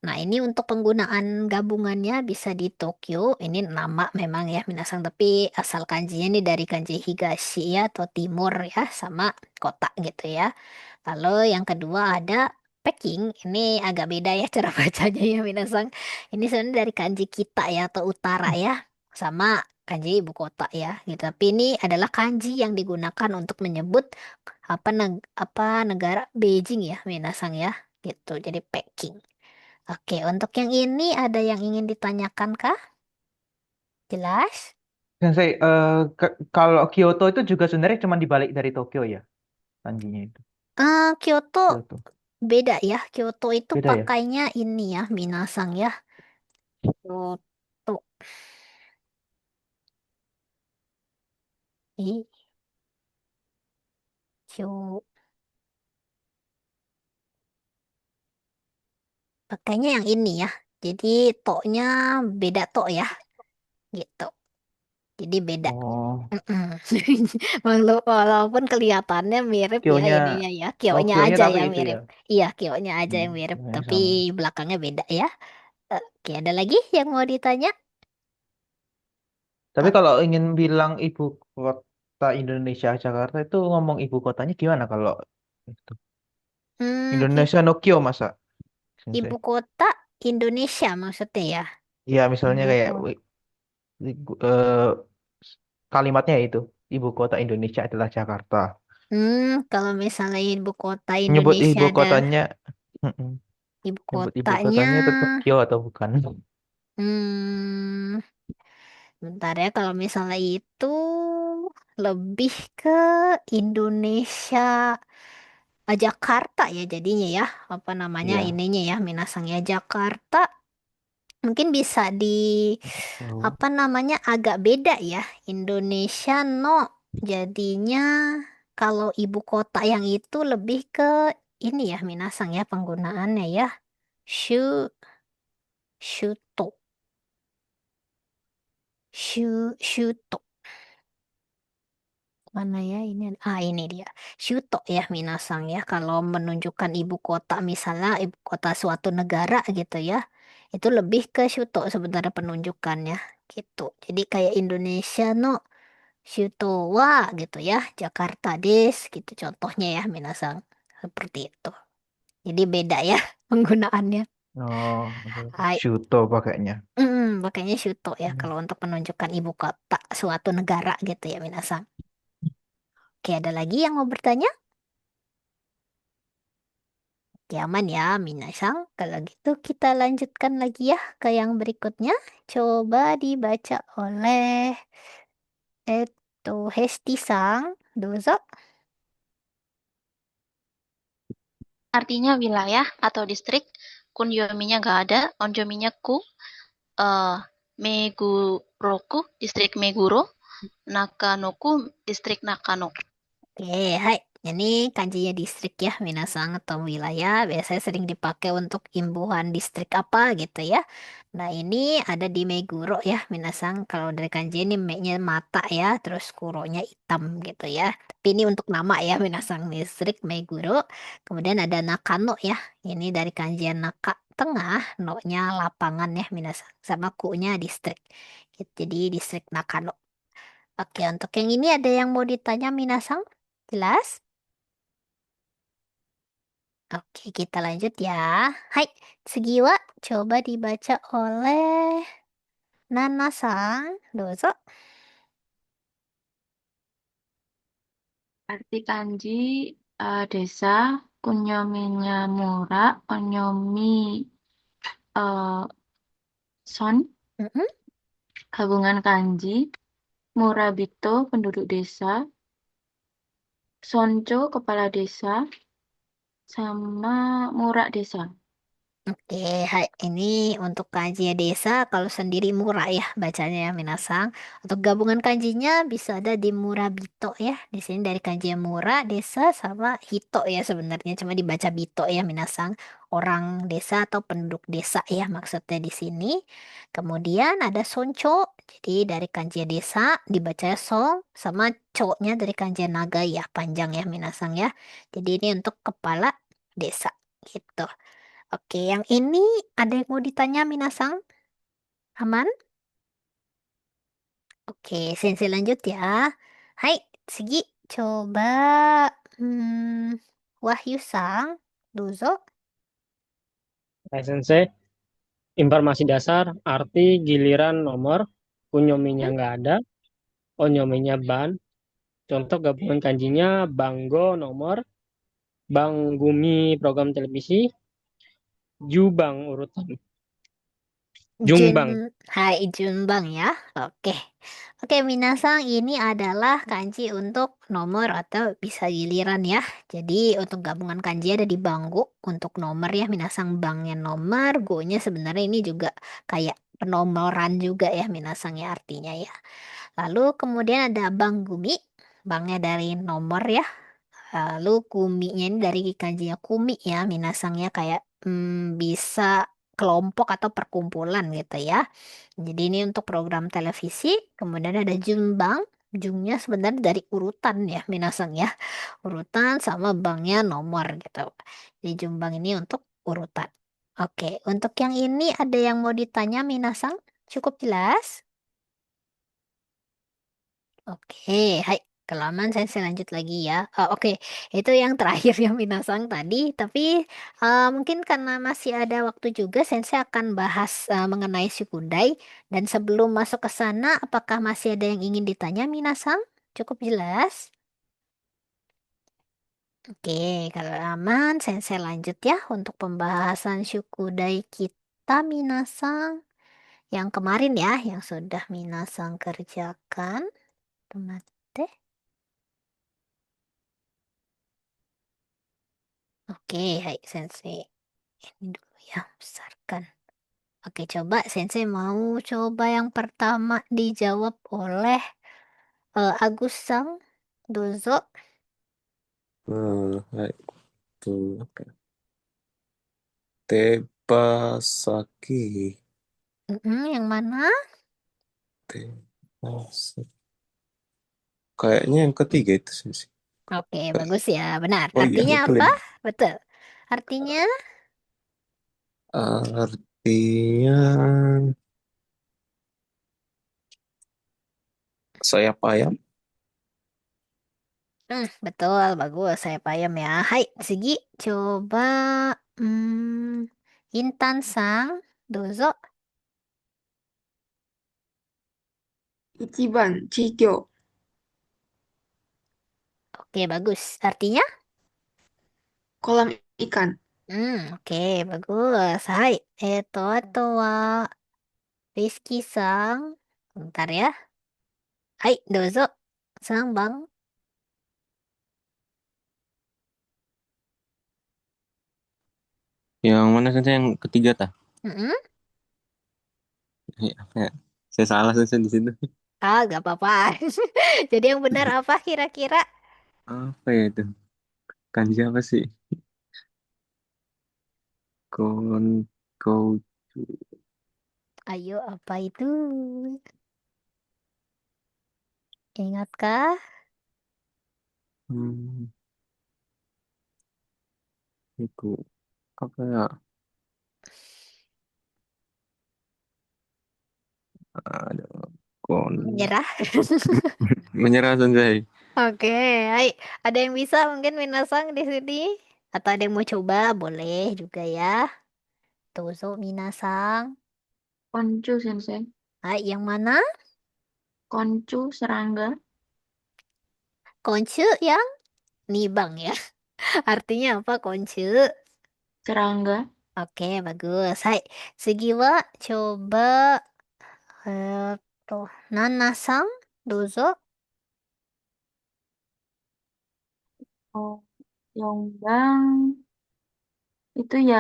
Nah ini untuk penggunaan gabungannya bisa di Tokyo. Ini nama memang ya Minasang, tapi asal kanjinya ini dari kanji Higashi ya atau timur ya, sama kota gitu ya. Lalu yang kedua ada Peking. Ini agak beda ya cara bacanya ya Minasang. Ini sebenarnya dari kanji kita ya atau utara ya, sama kanji ibu kota ya gitu. Tapi ini adalah kanji yang digunakan untuk menyebut apa negara Beijing ya Minasang ya gitu. Jadi Peking. Oke, untuk yang ini ada yang ingin ditanyakan kah? Jelas? Sensei, kalau Kyoto itu juga sebenarnya cuma dibalik dari Tokyo ya, kanjinya itu. Kyoto Kyoto. beda ya. Kyoto itu Beda ya? pakainya ini ya, Minasang ya. Kyoto. Ih, Kyo. Pakainya yang ini ya. Jadi toknya beda tok ya, gitu. Jadi beda. Oh, Mm-mm. Walaupun kelihatannya mirip ya kyonya, ininya ya. oh Kyonya kyonya aja tapi yang itu mirip. ya. Iya, kyonya aja Hmm, yang mirip. kyonya Tapi sama. belakangnya beda ya. Oke, ada lagi yang mau ditanya? Tapi Oke. kalau ingin bilang ibu kota Indonesia Jakarta itu ngomong ibu kotanya gimana kalau itu? Hmm, Indonesia no Kyo masa, Sensei? ibu kota Indonesia maksudnya ya. Iya, misalnya Ibu kayak kota. kalimatnya itu ibu kota Indonesia adalah Jakarta. Kalau misalnya ibu kota Nyebut Indonesia ibu ada kotanya, mm-mm. ibu Nyebut ibu kotanya. kotanya tetap Kyo atau bukan? Hmm, bentar ya kalau misalnya itu lebih ke Indonesia, Jakarta ya jadinya ya. Apa namanya Iya. ininya ya Minasang ya Jakarta. Mungkin bisa di Oh. apa namanya agak beda ya. Indonesia no jadinya kalau ibu kota yang itu lebih ke ini ya Minasang ya penggunaannya ya. Shu, Shuto, Shuto. Mana ya ini? Ini dia. Shuto ya Minasang ya. Kalau menunjukkan ibu kota misalnya ibu kota suatu negara gitu ya. Itu lebih ke Shuto sebenarnya penunjukannya gitu. Jadi kayak Indonesia no Shuto wa gitu ya. Jakarta des gitu contohnya ya Minasang. Seperti itu. Jadi beda ya penggunaannya. Oh, oke, oke. Hai. Shuto pakainya. Makanya Shuto ya Hmm. kalau untuk menunjukkan ibu kota suatu negara gitu ya Minasang. Oke, ada lagi yang mau bertanya? Oke, aman ya, Minasang. Kalau gitu kita lanjutkan lagi ya ke yang berikutnya. Coba dibaca oleh Hesti-sang. Dozo. Artinya wilayah atau distrik. Kunyominya nggak ada. Onjominya ku. eh Meguroku, distrik Meguro. Nakanoku, distrik Nakano. Oke, hai. Ini kanjinya distrik ya, Minasang atau wilayah. Biasanya sering dipakai untuk imbuhan distrik apa gitu ya. Nah, ini ada di Meguro ya, Minasang. Kalau dari kanji ini me-nya mata ya, terus kuronya hitam gitu ya. Tapi ini untuk nama ya, Minasang distrik Meguro. Kemudian ada Nakano ya. Ini dari kanjian Naka tengah, no-nya lapangan ya, Minasang. Sama ku-nya distrik. Gitu. Jadi distrik Nakano. Oke, untuk yang ini ada yang mau ditanya Minasang? Jelas? Oke, kita lanjut ya. Hai, Sugiwa, coba dibaca oleh Nana-san. Dozo. Arti kanji desa, kunyominya mura, onyomi eh, son, Mm-mm. gabungan kanji, murabito penduduk desa, soncho kepala desa, sama murak desa. Oke, ini untuk kanji desa kalau sendiri murah ya bacanya ya Minasang. Untuk gabungan kanjinya bisa ada di Murabito ya. Di sini dari kanji yang murah, desa sama hito ya sebenarnya cuma dibaca bito ya Minasang. Orang desa atau penduduk desa ya maksudnya di sini. Kemudian ada soncho, jadi dari kanji desa dibaca song sama co-nya dari kanji naga ya panjang ya Minasang ya. Jadi ini untuk kepala desa gitu. Oke, yang ini ada yang mau ditanya Minasang? Aman? Oke, sensei lanjut ya. Hai, Sigi, coba Wahyu Sang, Duzo. Hai Sensei, informasi dasar, arti giliran nomor, kunyominya Hmm? nggak ada, onyominya ban, contoh gabungan kanjinya banggo nomor, banggumi program televisi, jubang urutan, Jun, jungbang. Hai Junbang ya. Oke. Oke, Minasang ini adalah kanji untuk nomor atau bisa giliran ya. Jadi untuk gabungan kanji ada di bangku untuk nomor ya. Minasang bangnya nomor, go-nya sebenarnya ini juga kayak penomoran juga ya Minasang ya artinya ya. Lalu kemudian ada Bang Gumi, bangnya dari nomor ya. Lalu kuminya ini dari kanjinya kumi ya, minasangnya kayak bisa kelompok atau perkumpulan gitu ya. Jadi ini untuk program televisi. Kemudian ada Junbang. Jungnya sebenarnya dari urutan ya, minasang ya. Urutan sama banknya nomor gitu. Jadi Junbang ini untuk urutan. Oke, untuk yang ini ada yang mau ditanya minasang? Cukup jelas? Oke, hai. Kelamaan saya lanjut lagi ya. Oke, itu yang terakhir yang Minasang tadi. Tapi mungkin karena masih ada waktu juga, Sensei akan bahas mengenai Shukudai. Dan sebelum masuk ke sana, apakah masih ada yang ingin ditanya Minasang? Cukup jelas? Oke, kalau aman, Sensei lanjut ya untuk pembahasan Shukudai kita Minasang. Yang kemarin ya, yang sudah Minasang kerjakan. Tomate. Oke, hai Sensei. Ini dulu ya, besarkan. Oke, coba Sensei mau coba yang pertama dijawab oleh Agus Sang Dozo. Hai, itu apa? Tebasaki. Yang mana? Tebasaki. Kayaknya yang ketiga itu sih. Oke, bagus ya, benar. Oh iya, Artinya betul apa? ya. Betul. Artinya, Artinya sayap ayam. betul, bagus. Saya paham ya. Hai, Sigi, coba Intan Sang Dozo. 1番、地魚、 Oke, bagus. Artinya? kolam ikan. Oke, bagus. Hai, ato wa Rizky Sang. Bentar ya. Hai, dozo. Sang bang. Yang mana sensei yang ketiga tah? Mm-mm. Apa ya? Saya salah sensei di situ. Gak apa-apa. Jadi yang benar apa kira-kira? Apa ya itu? Kanji apa sih? Kon kau Ayo, apa itu? Ingatkah? hmm, itu apa ya? Ada kon Menyerah. menyerah sensei. Oke, hai. Ada yang bisa mungkin Minasang di sini? Atau ada yang mau coba? Boleh juga ya. Dozo Minasang. Koncu, Sensei. Hai, yang mana? Koncu, serangga. Koncu yang nibang ya. Artinya apa koncu? Serangga. Oke, bagus. Hai, Sugiwa, coba tuh Nana-sang, dozo. Oh, Yombang. Itu ya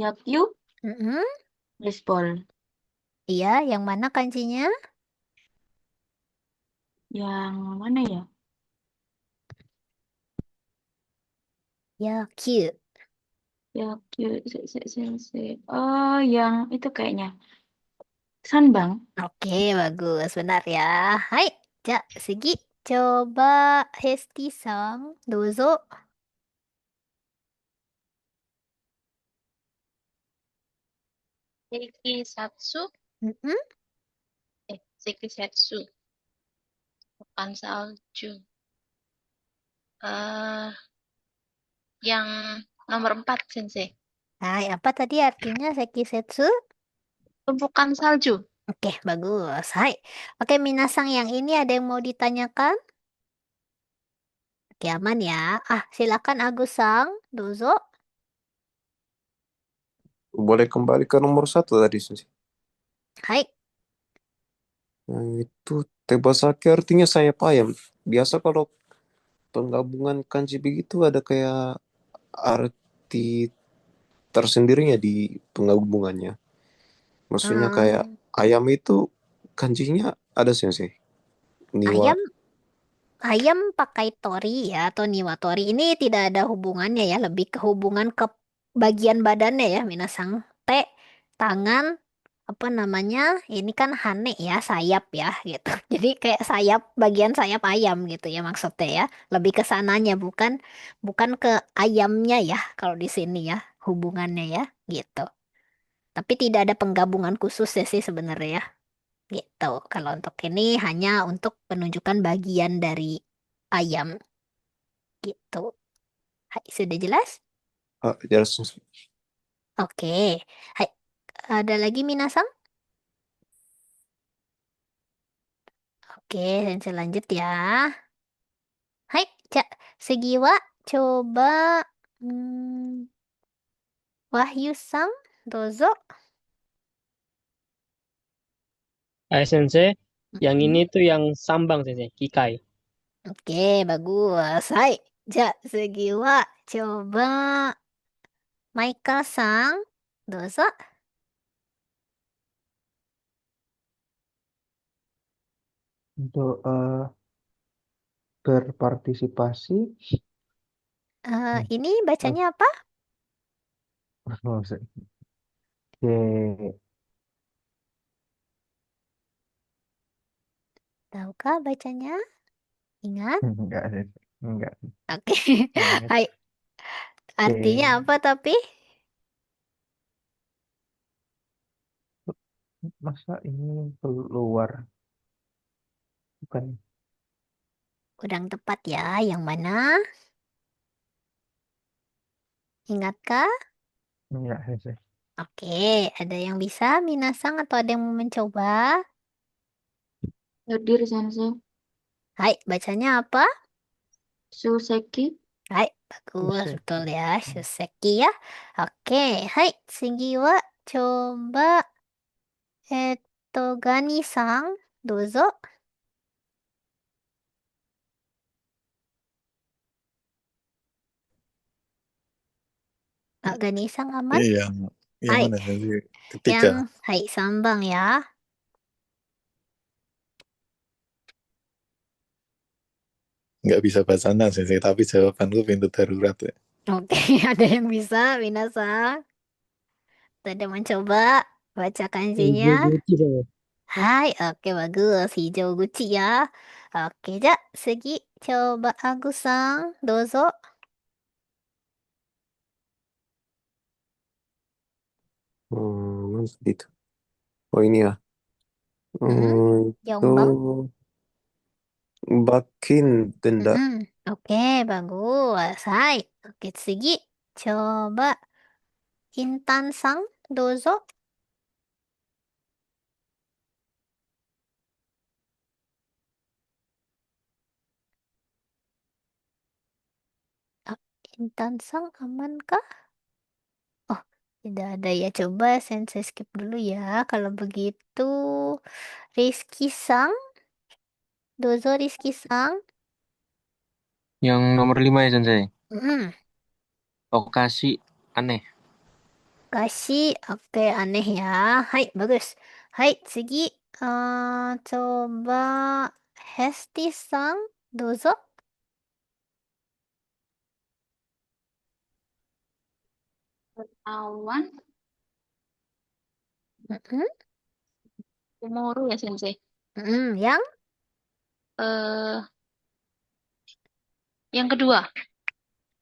Yakyu, Mm-mm. baseball. Iya, yang mana kanjinya? Yang mana ya? Yakyu. Yakyu, oh, yang itu kayaknya. Sanbang. Oke, bagus. Benar ya. Hai, ja, Segi. Coba Hesti-san, dozo. Sekisatsu, Mm-mm. Sekisatsu, bukan salju. eh yang nomor 4, Sensei. Hai, apa tadi artinya Sekisetsu? Tumpukan salju. Oke, bagus. Hai. Oke, Minasang yang ini ada yang mau ditanyakan? Oke, aman ya. Silakan Agus-sang, dozo. Boleh kembali ke nomor satu tadi, Sensei. Hai. Yang itu Tebasaki artinya sayap ayam. Biasa kalau penggabungan kanji begitu ada kayak arti tersendirinya di penggabungannya. Maksudnya kayak Hmm, ayam itu kanjinya ada Sensei. Niwa. ayam Ayam pakai tori ya atau niwatori ini tidak ada hubungannya ya, lebih ke hubungan ke bagian badannya ya, Minasang. Tangan, apa namanya? Ini kan hane ya, sayap ya gitu. Jadi kayak sayap, bagian sayap ayam gitu ya maksudnya ya. Lebih ke sananya bukan bukan ke ayamnya ya kalau di sini ya hubungannya ya gitu. Tapi tidak ada penggabungan khusus ya sih sebenarnya ya. Gitu. Kalau untuk ini hanya untuk penunjukan bagian dari ayam gitu. Hai, sudah jelas? Jelas Sensei. Oke. Hai, ada lagi Minasang? Oke, saya lanjut ya. Hai, Cak Segiwa, coba hmm, Wahyu-sang, dozo. Sensei, yang ini Mm-mm. tuh yang sambang Sensei, Kikai. Oke, bagus. Hai, Cak Segiwa, coba Michael-sang, dozo. Untuk berpartisipasi, Ini eh, bacanya apa? oh, oke, Tahukah bacanya? Ingat? enggak, enggak, Oke. ingat. Hai, artinya Oke, apa tapi? masa ini keluar, bukan? Kurang tepat ya. Yang mana? Ingatkah? Enggak, sih. Oke, ada yang bisa Minasang atau ada yang mau mencoba? Hadir, Sensei. Hai, bacanya apa? Suseki. Hai, bagus, Usai. betul ya. Shuseki ya. Oke, hai, Shingiwa, coba Gani-sang, dozo. Gani-sang aman? Iya, yang Hai, mana sih? Ketiga. yang hai sambang ya. Nggak bisa bahasa sih, tapi jawabanku pintu darurat ya. Oke, ada yang bisa Minasang? Ada mencoba baca kanjinya? Gucci Sensei. Hai, oke bagus. Hijau guci ya. Oke, ja, segi. Coba Agusang, dozo. Mana tadi itu? Oh ini ya. Mm-mm. Itu Yongbang. Bakin denda. Mm-mm. Oke, bagus. Hai. Oke, segi. Coba Intan Sang, dozo. Ah, Intan Sang amankah? Oh, tidak ada ya. Coba sensei skip dulu ya. Kalau begitu, Rizky Sang, dozo Rizky Sang. Yang nomor 5 ya, Sensei. Mm-mm. Lokasi aneh. makasih. Oke, aneh ya. Hai, bagus. Hai, Tsugi. Coba Hesti-san, dozo. Awan, Mm-mm. Kumoru ya, Sensei. Yang Eh, yang kedua.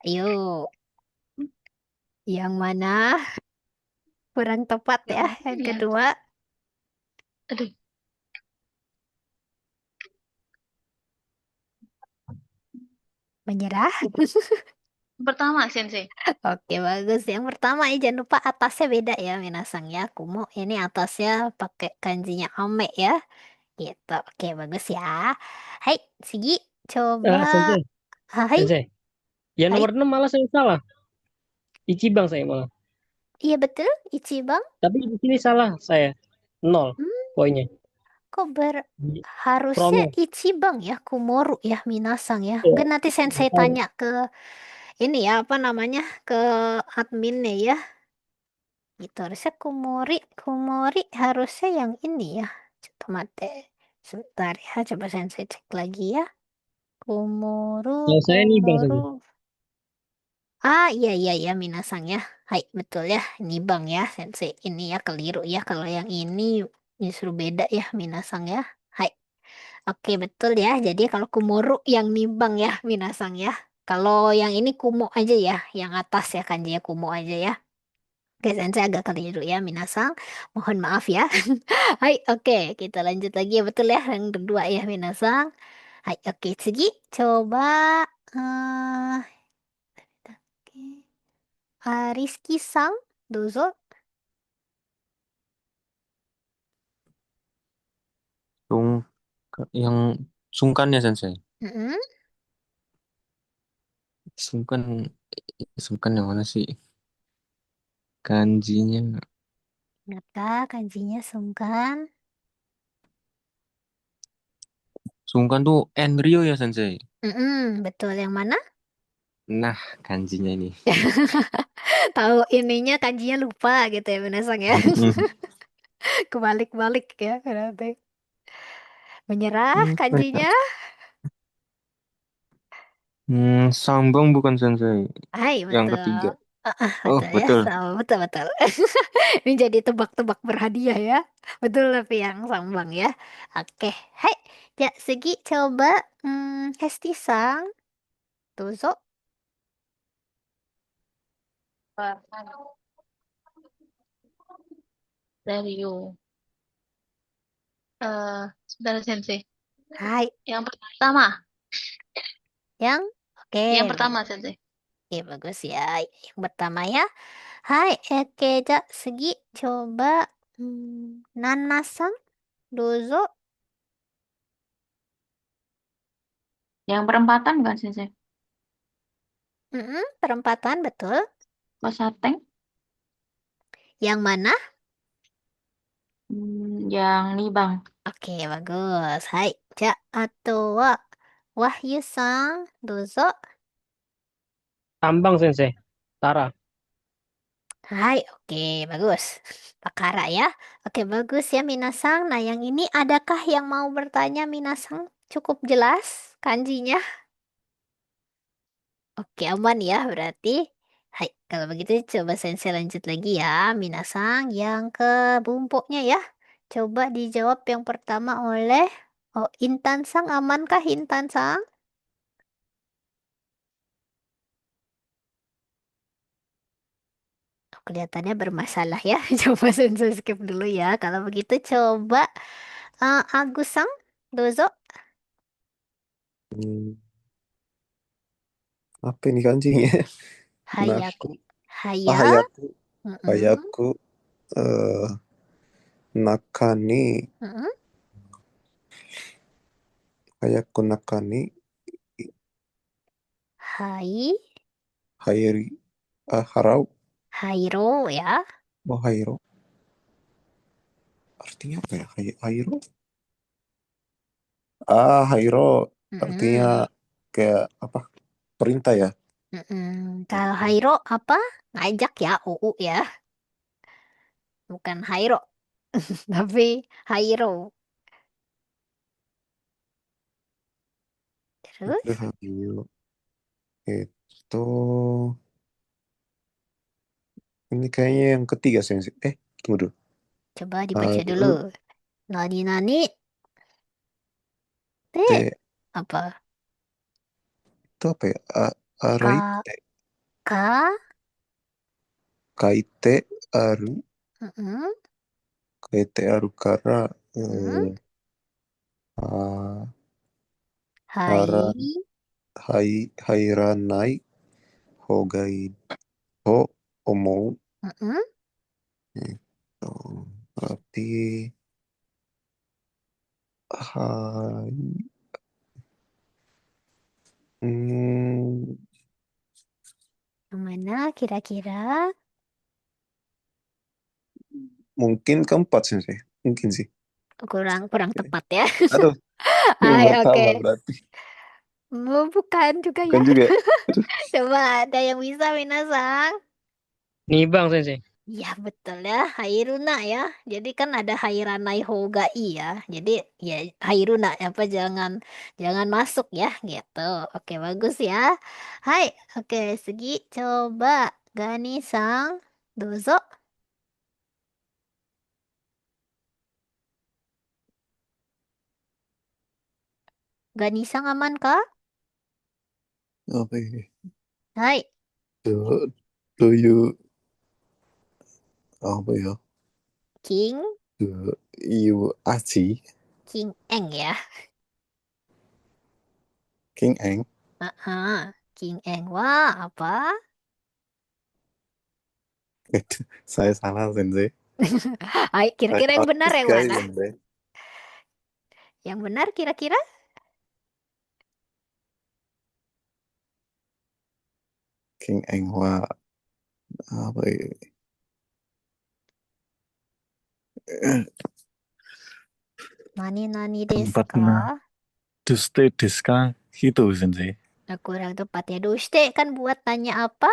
yuk, yang mana? Kurang tepat Yang ya, mana yang ya? kedua. Aduh, Menyerah. yang pertama, Sensei. Oke, bagus. Yang pertama ya, jangan lupa atasnya beda ya, Minasang ya. Kumo ini atasnya pakai kanjinya ame ya. Gitu. Oke, bagus ya. Hai, Sigi, coba. Sensei, Hai, Sensei. Yang hai. nomor 6 malah saya salah. Ichibang saya malah. Iya betul, Ichibang. Tapi di sini salah saya. 0 Hmm, poinnya. kok Di harusnya promo. Ichibang ya, Kumoru ya, Minasang ya. Ya, Mungkin nanti Sensei tahu. tanya ke ini ya, apa namanya, ke adminnya ya. Gitu, harusnya Kumori harusnya yang ini ya. Coba mate. Sebentar ya, coba Sensei cek lagi ya. Kalau saya nih Bang Kumoru. saja. Ah, iya, iya, iya, Minasang ya. Hai, betul ya. Ini Bang ya, Sensei. Ini ya keliru ya. Kalau yang ini justru beda ya, Minasang ya. Hai. Oke, betul ya. Jadi kalau Kumoru yang nimbang ya, Minasang ya. Kalau yang ini Kumo aja ya. Yang atas ya, kanjinya Kumo aja ya. Oke, Sensei agak keliru ya, Minasang. Mohon maaf ya. Hai, oke. Kita lanjut lagi ya. Betul ya, yang kedua ya, Minasang. Hai, oke. Tsugi, coba. Oke. Rizky-san, dozo. Sung, yang sungkan ya Sensei. Mm-mm. Sungkan, sungkan yang mana sih? Kanjinya. Ngata, kanjinya sungkan. Sungkan tuh Enryo ya Sensei. Mm-mm, betul yang mana? Nah, kanjinya ini. Tahu ininya kanjinya lupa gitu ya, Minasang ya. Kebalik-balik ya, berarti. Menyerah Apa ya? kanjinya. Sambang bukan Sensei. Hai, Yang betul. ketiga. Oh, Betul ya, betul. sama betul betul. Ini jadi tebak-tebak berhadiah ya. Betul tapi yang sambang ya. Oke, hai. Ya, Segi coba Hesti-sang, dozo. Dari you. Sebentar, Sensei. Hai, Yang pertama. yang oke, Yang pertama, Sensei. oke bagus ya. Yang pertama ya. Hai, oke, ja, Segi coba Nana-sang, dozo. Yang perempatan bukan Sensei? Perempatan betul. Kosateng? Yang mana? Yang Nibang. Oke, bagus. Hai, ja, atau wa Wahyu-sang, dozo. Tambang Sensei. Tara. Hai, oke, bagus. Pakara ya. Oke, bagus ya Minasang. Nah, yang ini adakah yang mau bertanya Minasang? Cukup jelas kanjinya? Oke, aman ya berarti. Hai, kalau begitu coba Sensei lanjut lagi ya, Minasang. Yang ke bumpoknya ya. Coba dijawab yang pertama oleh Intan-sang. Amankah Intan-sang? Kelihatannya bermasalah ya. Coba Sensei skip dulu ya. Kalau begitu coba Agus-sang, dozo. Hmm, apa ini kanjinya? Hayaku. Naku, Haya. Hayaku, Mm-mm. Hayaku, eh, Nakani, Mm-mm. Hayaku Nakani, Hai. Hairi, Harau, Hairo ya. oh Hairo. Artinya apa ya? Hairo? Hairo artinya Mm-mm. kayak apa? Perintah ya? Mm-mm. Kalau Hairo apa? Ngajak ya, UU ya. bukan Hairo, tapi Hairo. Terus Rahayu itu ini kayaknya yang ketiga Sensei. Tunggu dulu. coba dibaca dulu. Haru Nani nani te te apa? itu apa ya? Ka Araite ka kaite aru mm-mm, kaite aru kara mm, ah, hara hai hairanai hogai ho omou. mm-mm. Itu berarti hai hmm, Yang mana kira-kira? mungkin keempat Sensei. Mungkin sih. Kurang kurang tepat ya. Aduh, yang Hai, oke. pertama berarti. Bukan juga Bukan ya. juga. Aduh, Coba ada yang bisa Minasang? Nibang sensei. Ya betul ya, Hairuna ya. Jadi kan ada Hairanai Hogai ya. Jadi ya Hairuna apa jangan jangan masuk ya gitu. Oke bagus ya. Hai, oke Segi coba Gani-sang dozo. Gani-sang aman kah? Apa ini? Hai, Do, do you apa ya? King Do you aji King Eng ya. King Eng? King Eng wah apa? Saya salah Sensei. Hai, Saya kira-kira yang benar salah yang sekali mana? Sensei. Yang benar kira-kira? King Eng wa apa ya? Nani nani desu Tempatnya ka? Duste Deska gitu Sensei. Nah, kurang tepatnya doste kan buat tanya apa?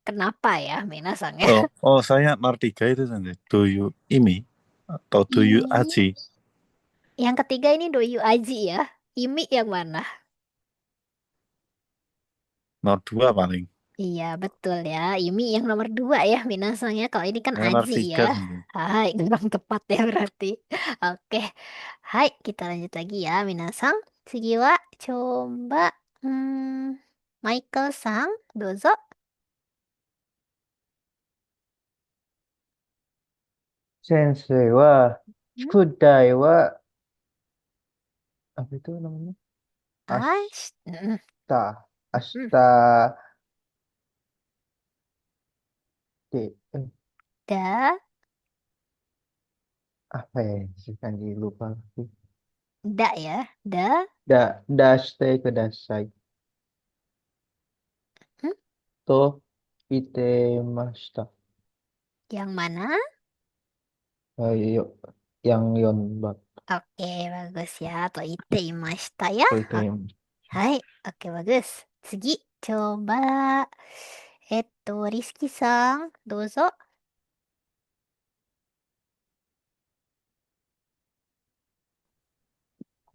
Kenapa ya, Minasang ya? Oh saya Martiga itu Sensei. Do you Imi atau do you Imi. aji? Yang ketiga ini doyu aji ya. Imi yang mana? Nomor 2 paling. Iya, betul ya. Imi yang nomor dua ya, Minasang ya. Kalau ini kan Saya aji ya. Martiga Sensei. Hai, kurang tepat ya berarti. Oke. Hai, kita lanjut lagi ya, Minasang. Sugiwa, coba. Michael Sang, dozo. 先生は、 Hmm? 宿題は、apa itu namanya? Ash. Ashta. Hmm. Ashta. Da, Apa ya? Si kanji lupa lagi. da ya. Da. Dashite kudasai. Hmm? To itemashita. Yang mana? Ayo, yang Yonbak. Oke, bagus ya. Atau ite imashita ya. To item. Hai, oke bagus. Sugi, coba. Rizky-san, dozo.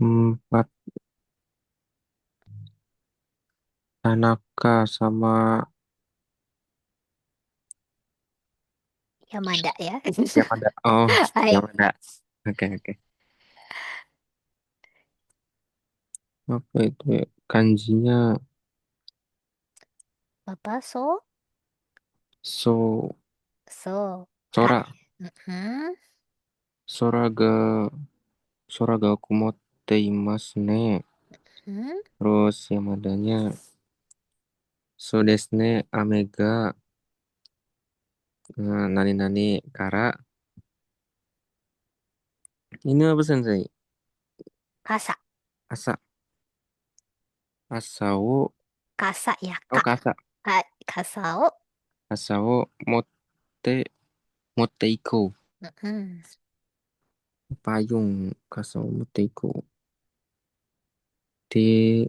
Empat Tanaka sama Yamada ya. Yamada. Oh, Hai, Yamada. Oke, oke. Apa itu ya? Kanjinya Bapak so so. Kak. Sora. Mhm. Soraga Soraga kumotte imasu ne. Hmm. Terus Yamadanya so desu ne ame ga nani nani kara. Ini apa sensei? Kasa. Asa Asao. Kasa ya, Oh, Kak. kasa. Hai, kasao. Asao motte iko. Mhm. Payung kasao motte iko. De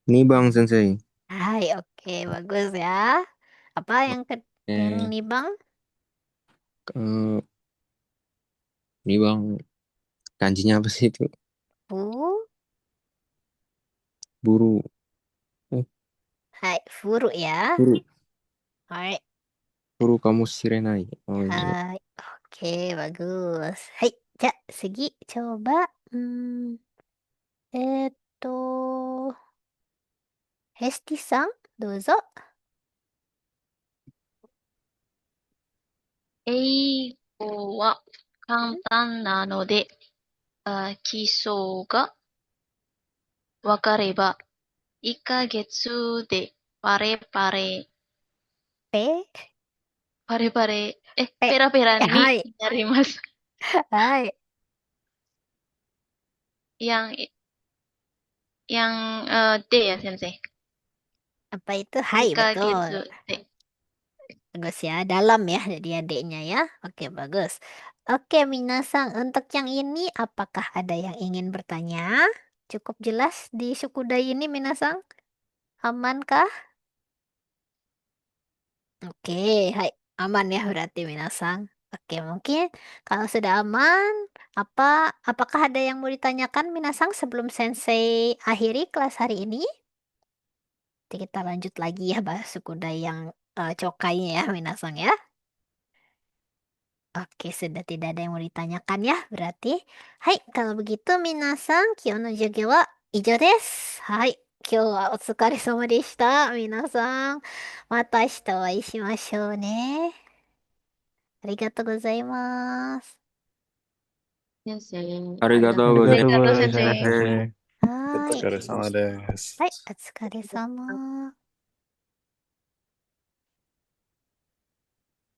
Ini Bang Sensei. Hai, oke. Oke, bagus ya. Apa yang Eh, ini Bang? eh, ini Bang, kanjinya apa sih itu? Bu, Buru. Eh, hai, furu ya. buru. Hai, Buru kamu Sirenai. Oh iya. hai. Oke, bagus. Hai, ja, segi coba. Hmm, eto, Hesti-san, dozo. 英語は簡単なので、基礎がわかれば、1ヶ月でバレバレ、P, バレバレ、P. ペラペラに Hai, なります。 hai. yang yang D ya Sensei. Apa itu? Hai, 2ヶ betul. 月で。 Bagus ya, dalam ya jadi adiknya ya. Oke, bagus. Oke, Minasang, untuk yang ini apakah ada yang ingin bertanya? Cukup jelas di Sukudai ini, Minasang? Amankah? Oke, hai. Aman ya berarti, Minasang. Oke, mungkin kalau sudah aman, apakah ada yang mau ditanyakan, Minasang, sebelum Sensei akhiri kelas hari ini? Nanti kita lanjut lagi ya bahas Sukudai yang cokainya ya, Minasang ya. Oke, sudah tidak ada yang mau ditanyakan ya, berarti. Hai, kalau begitu minasang, kyo no jugyo wa ijo desu. Hai, kyo wa otsukaresama deshita, minasang. Mata ashita o ai shimashou ne. Arigatou gozaimasu. Sensei. Arigatou Arigatou Arigatou gozaimasu, Sensei. Sensei. Hai, お疲れ様です。はい、お疲れ様。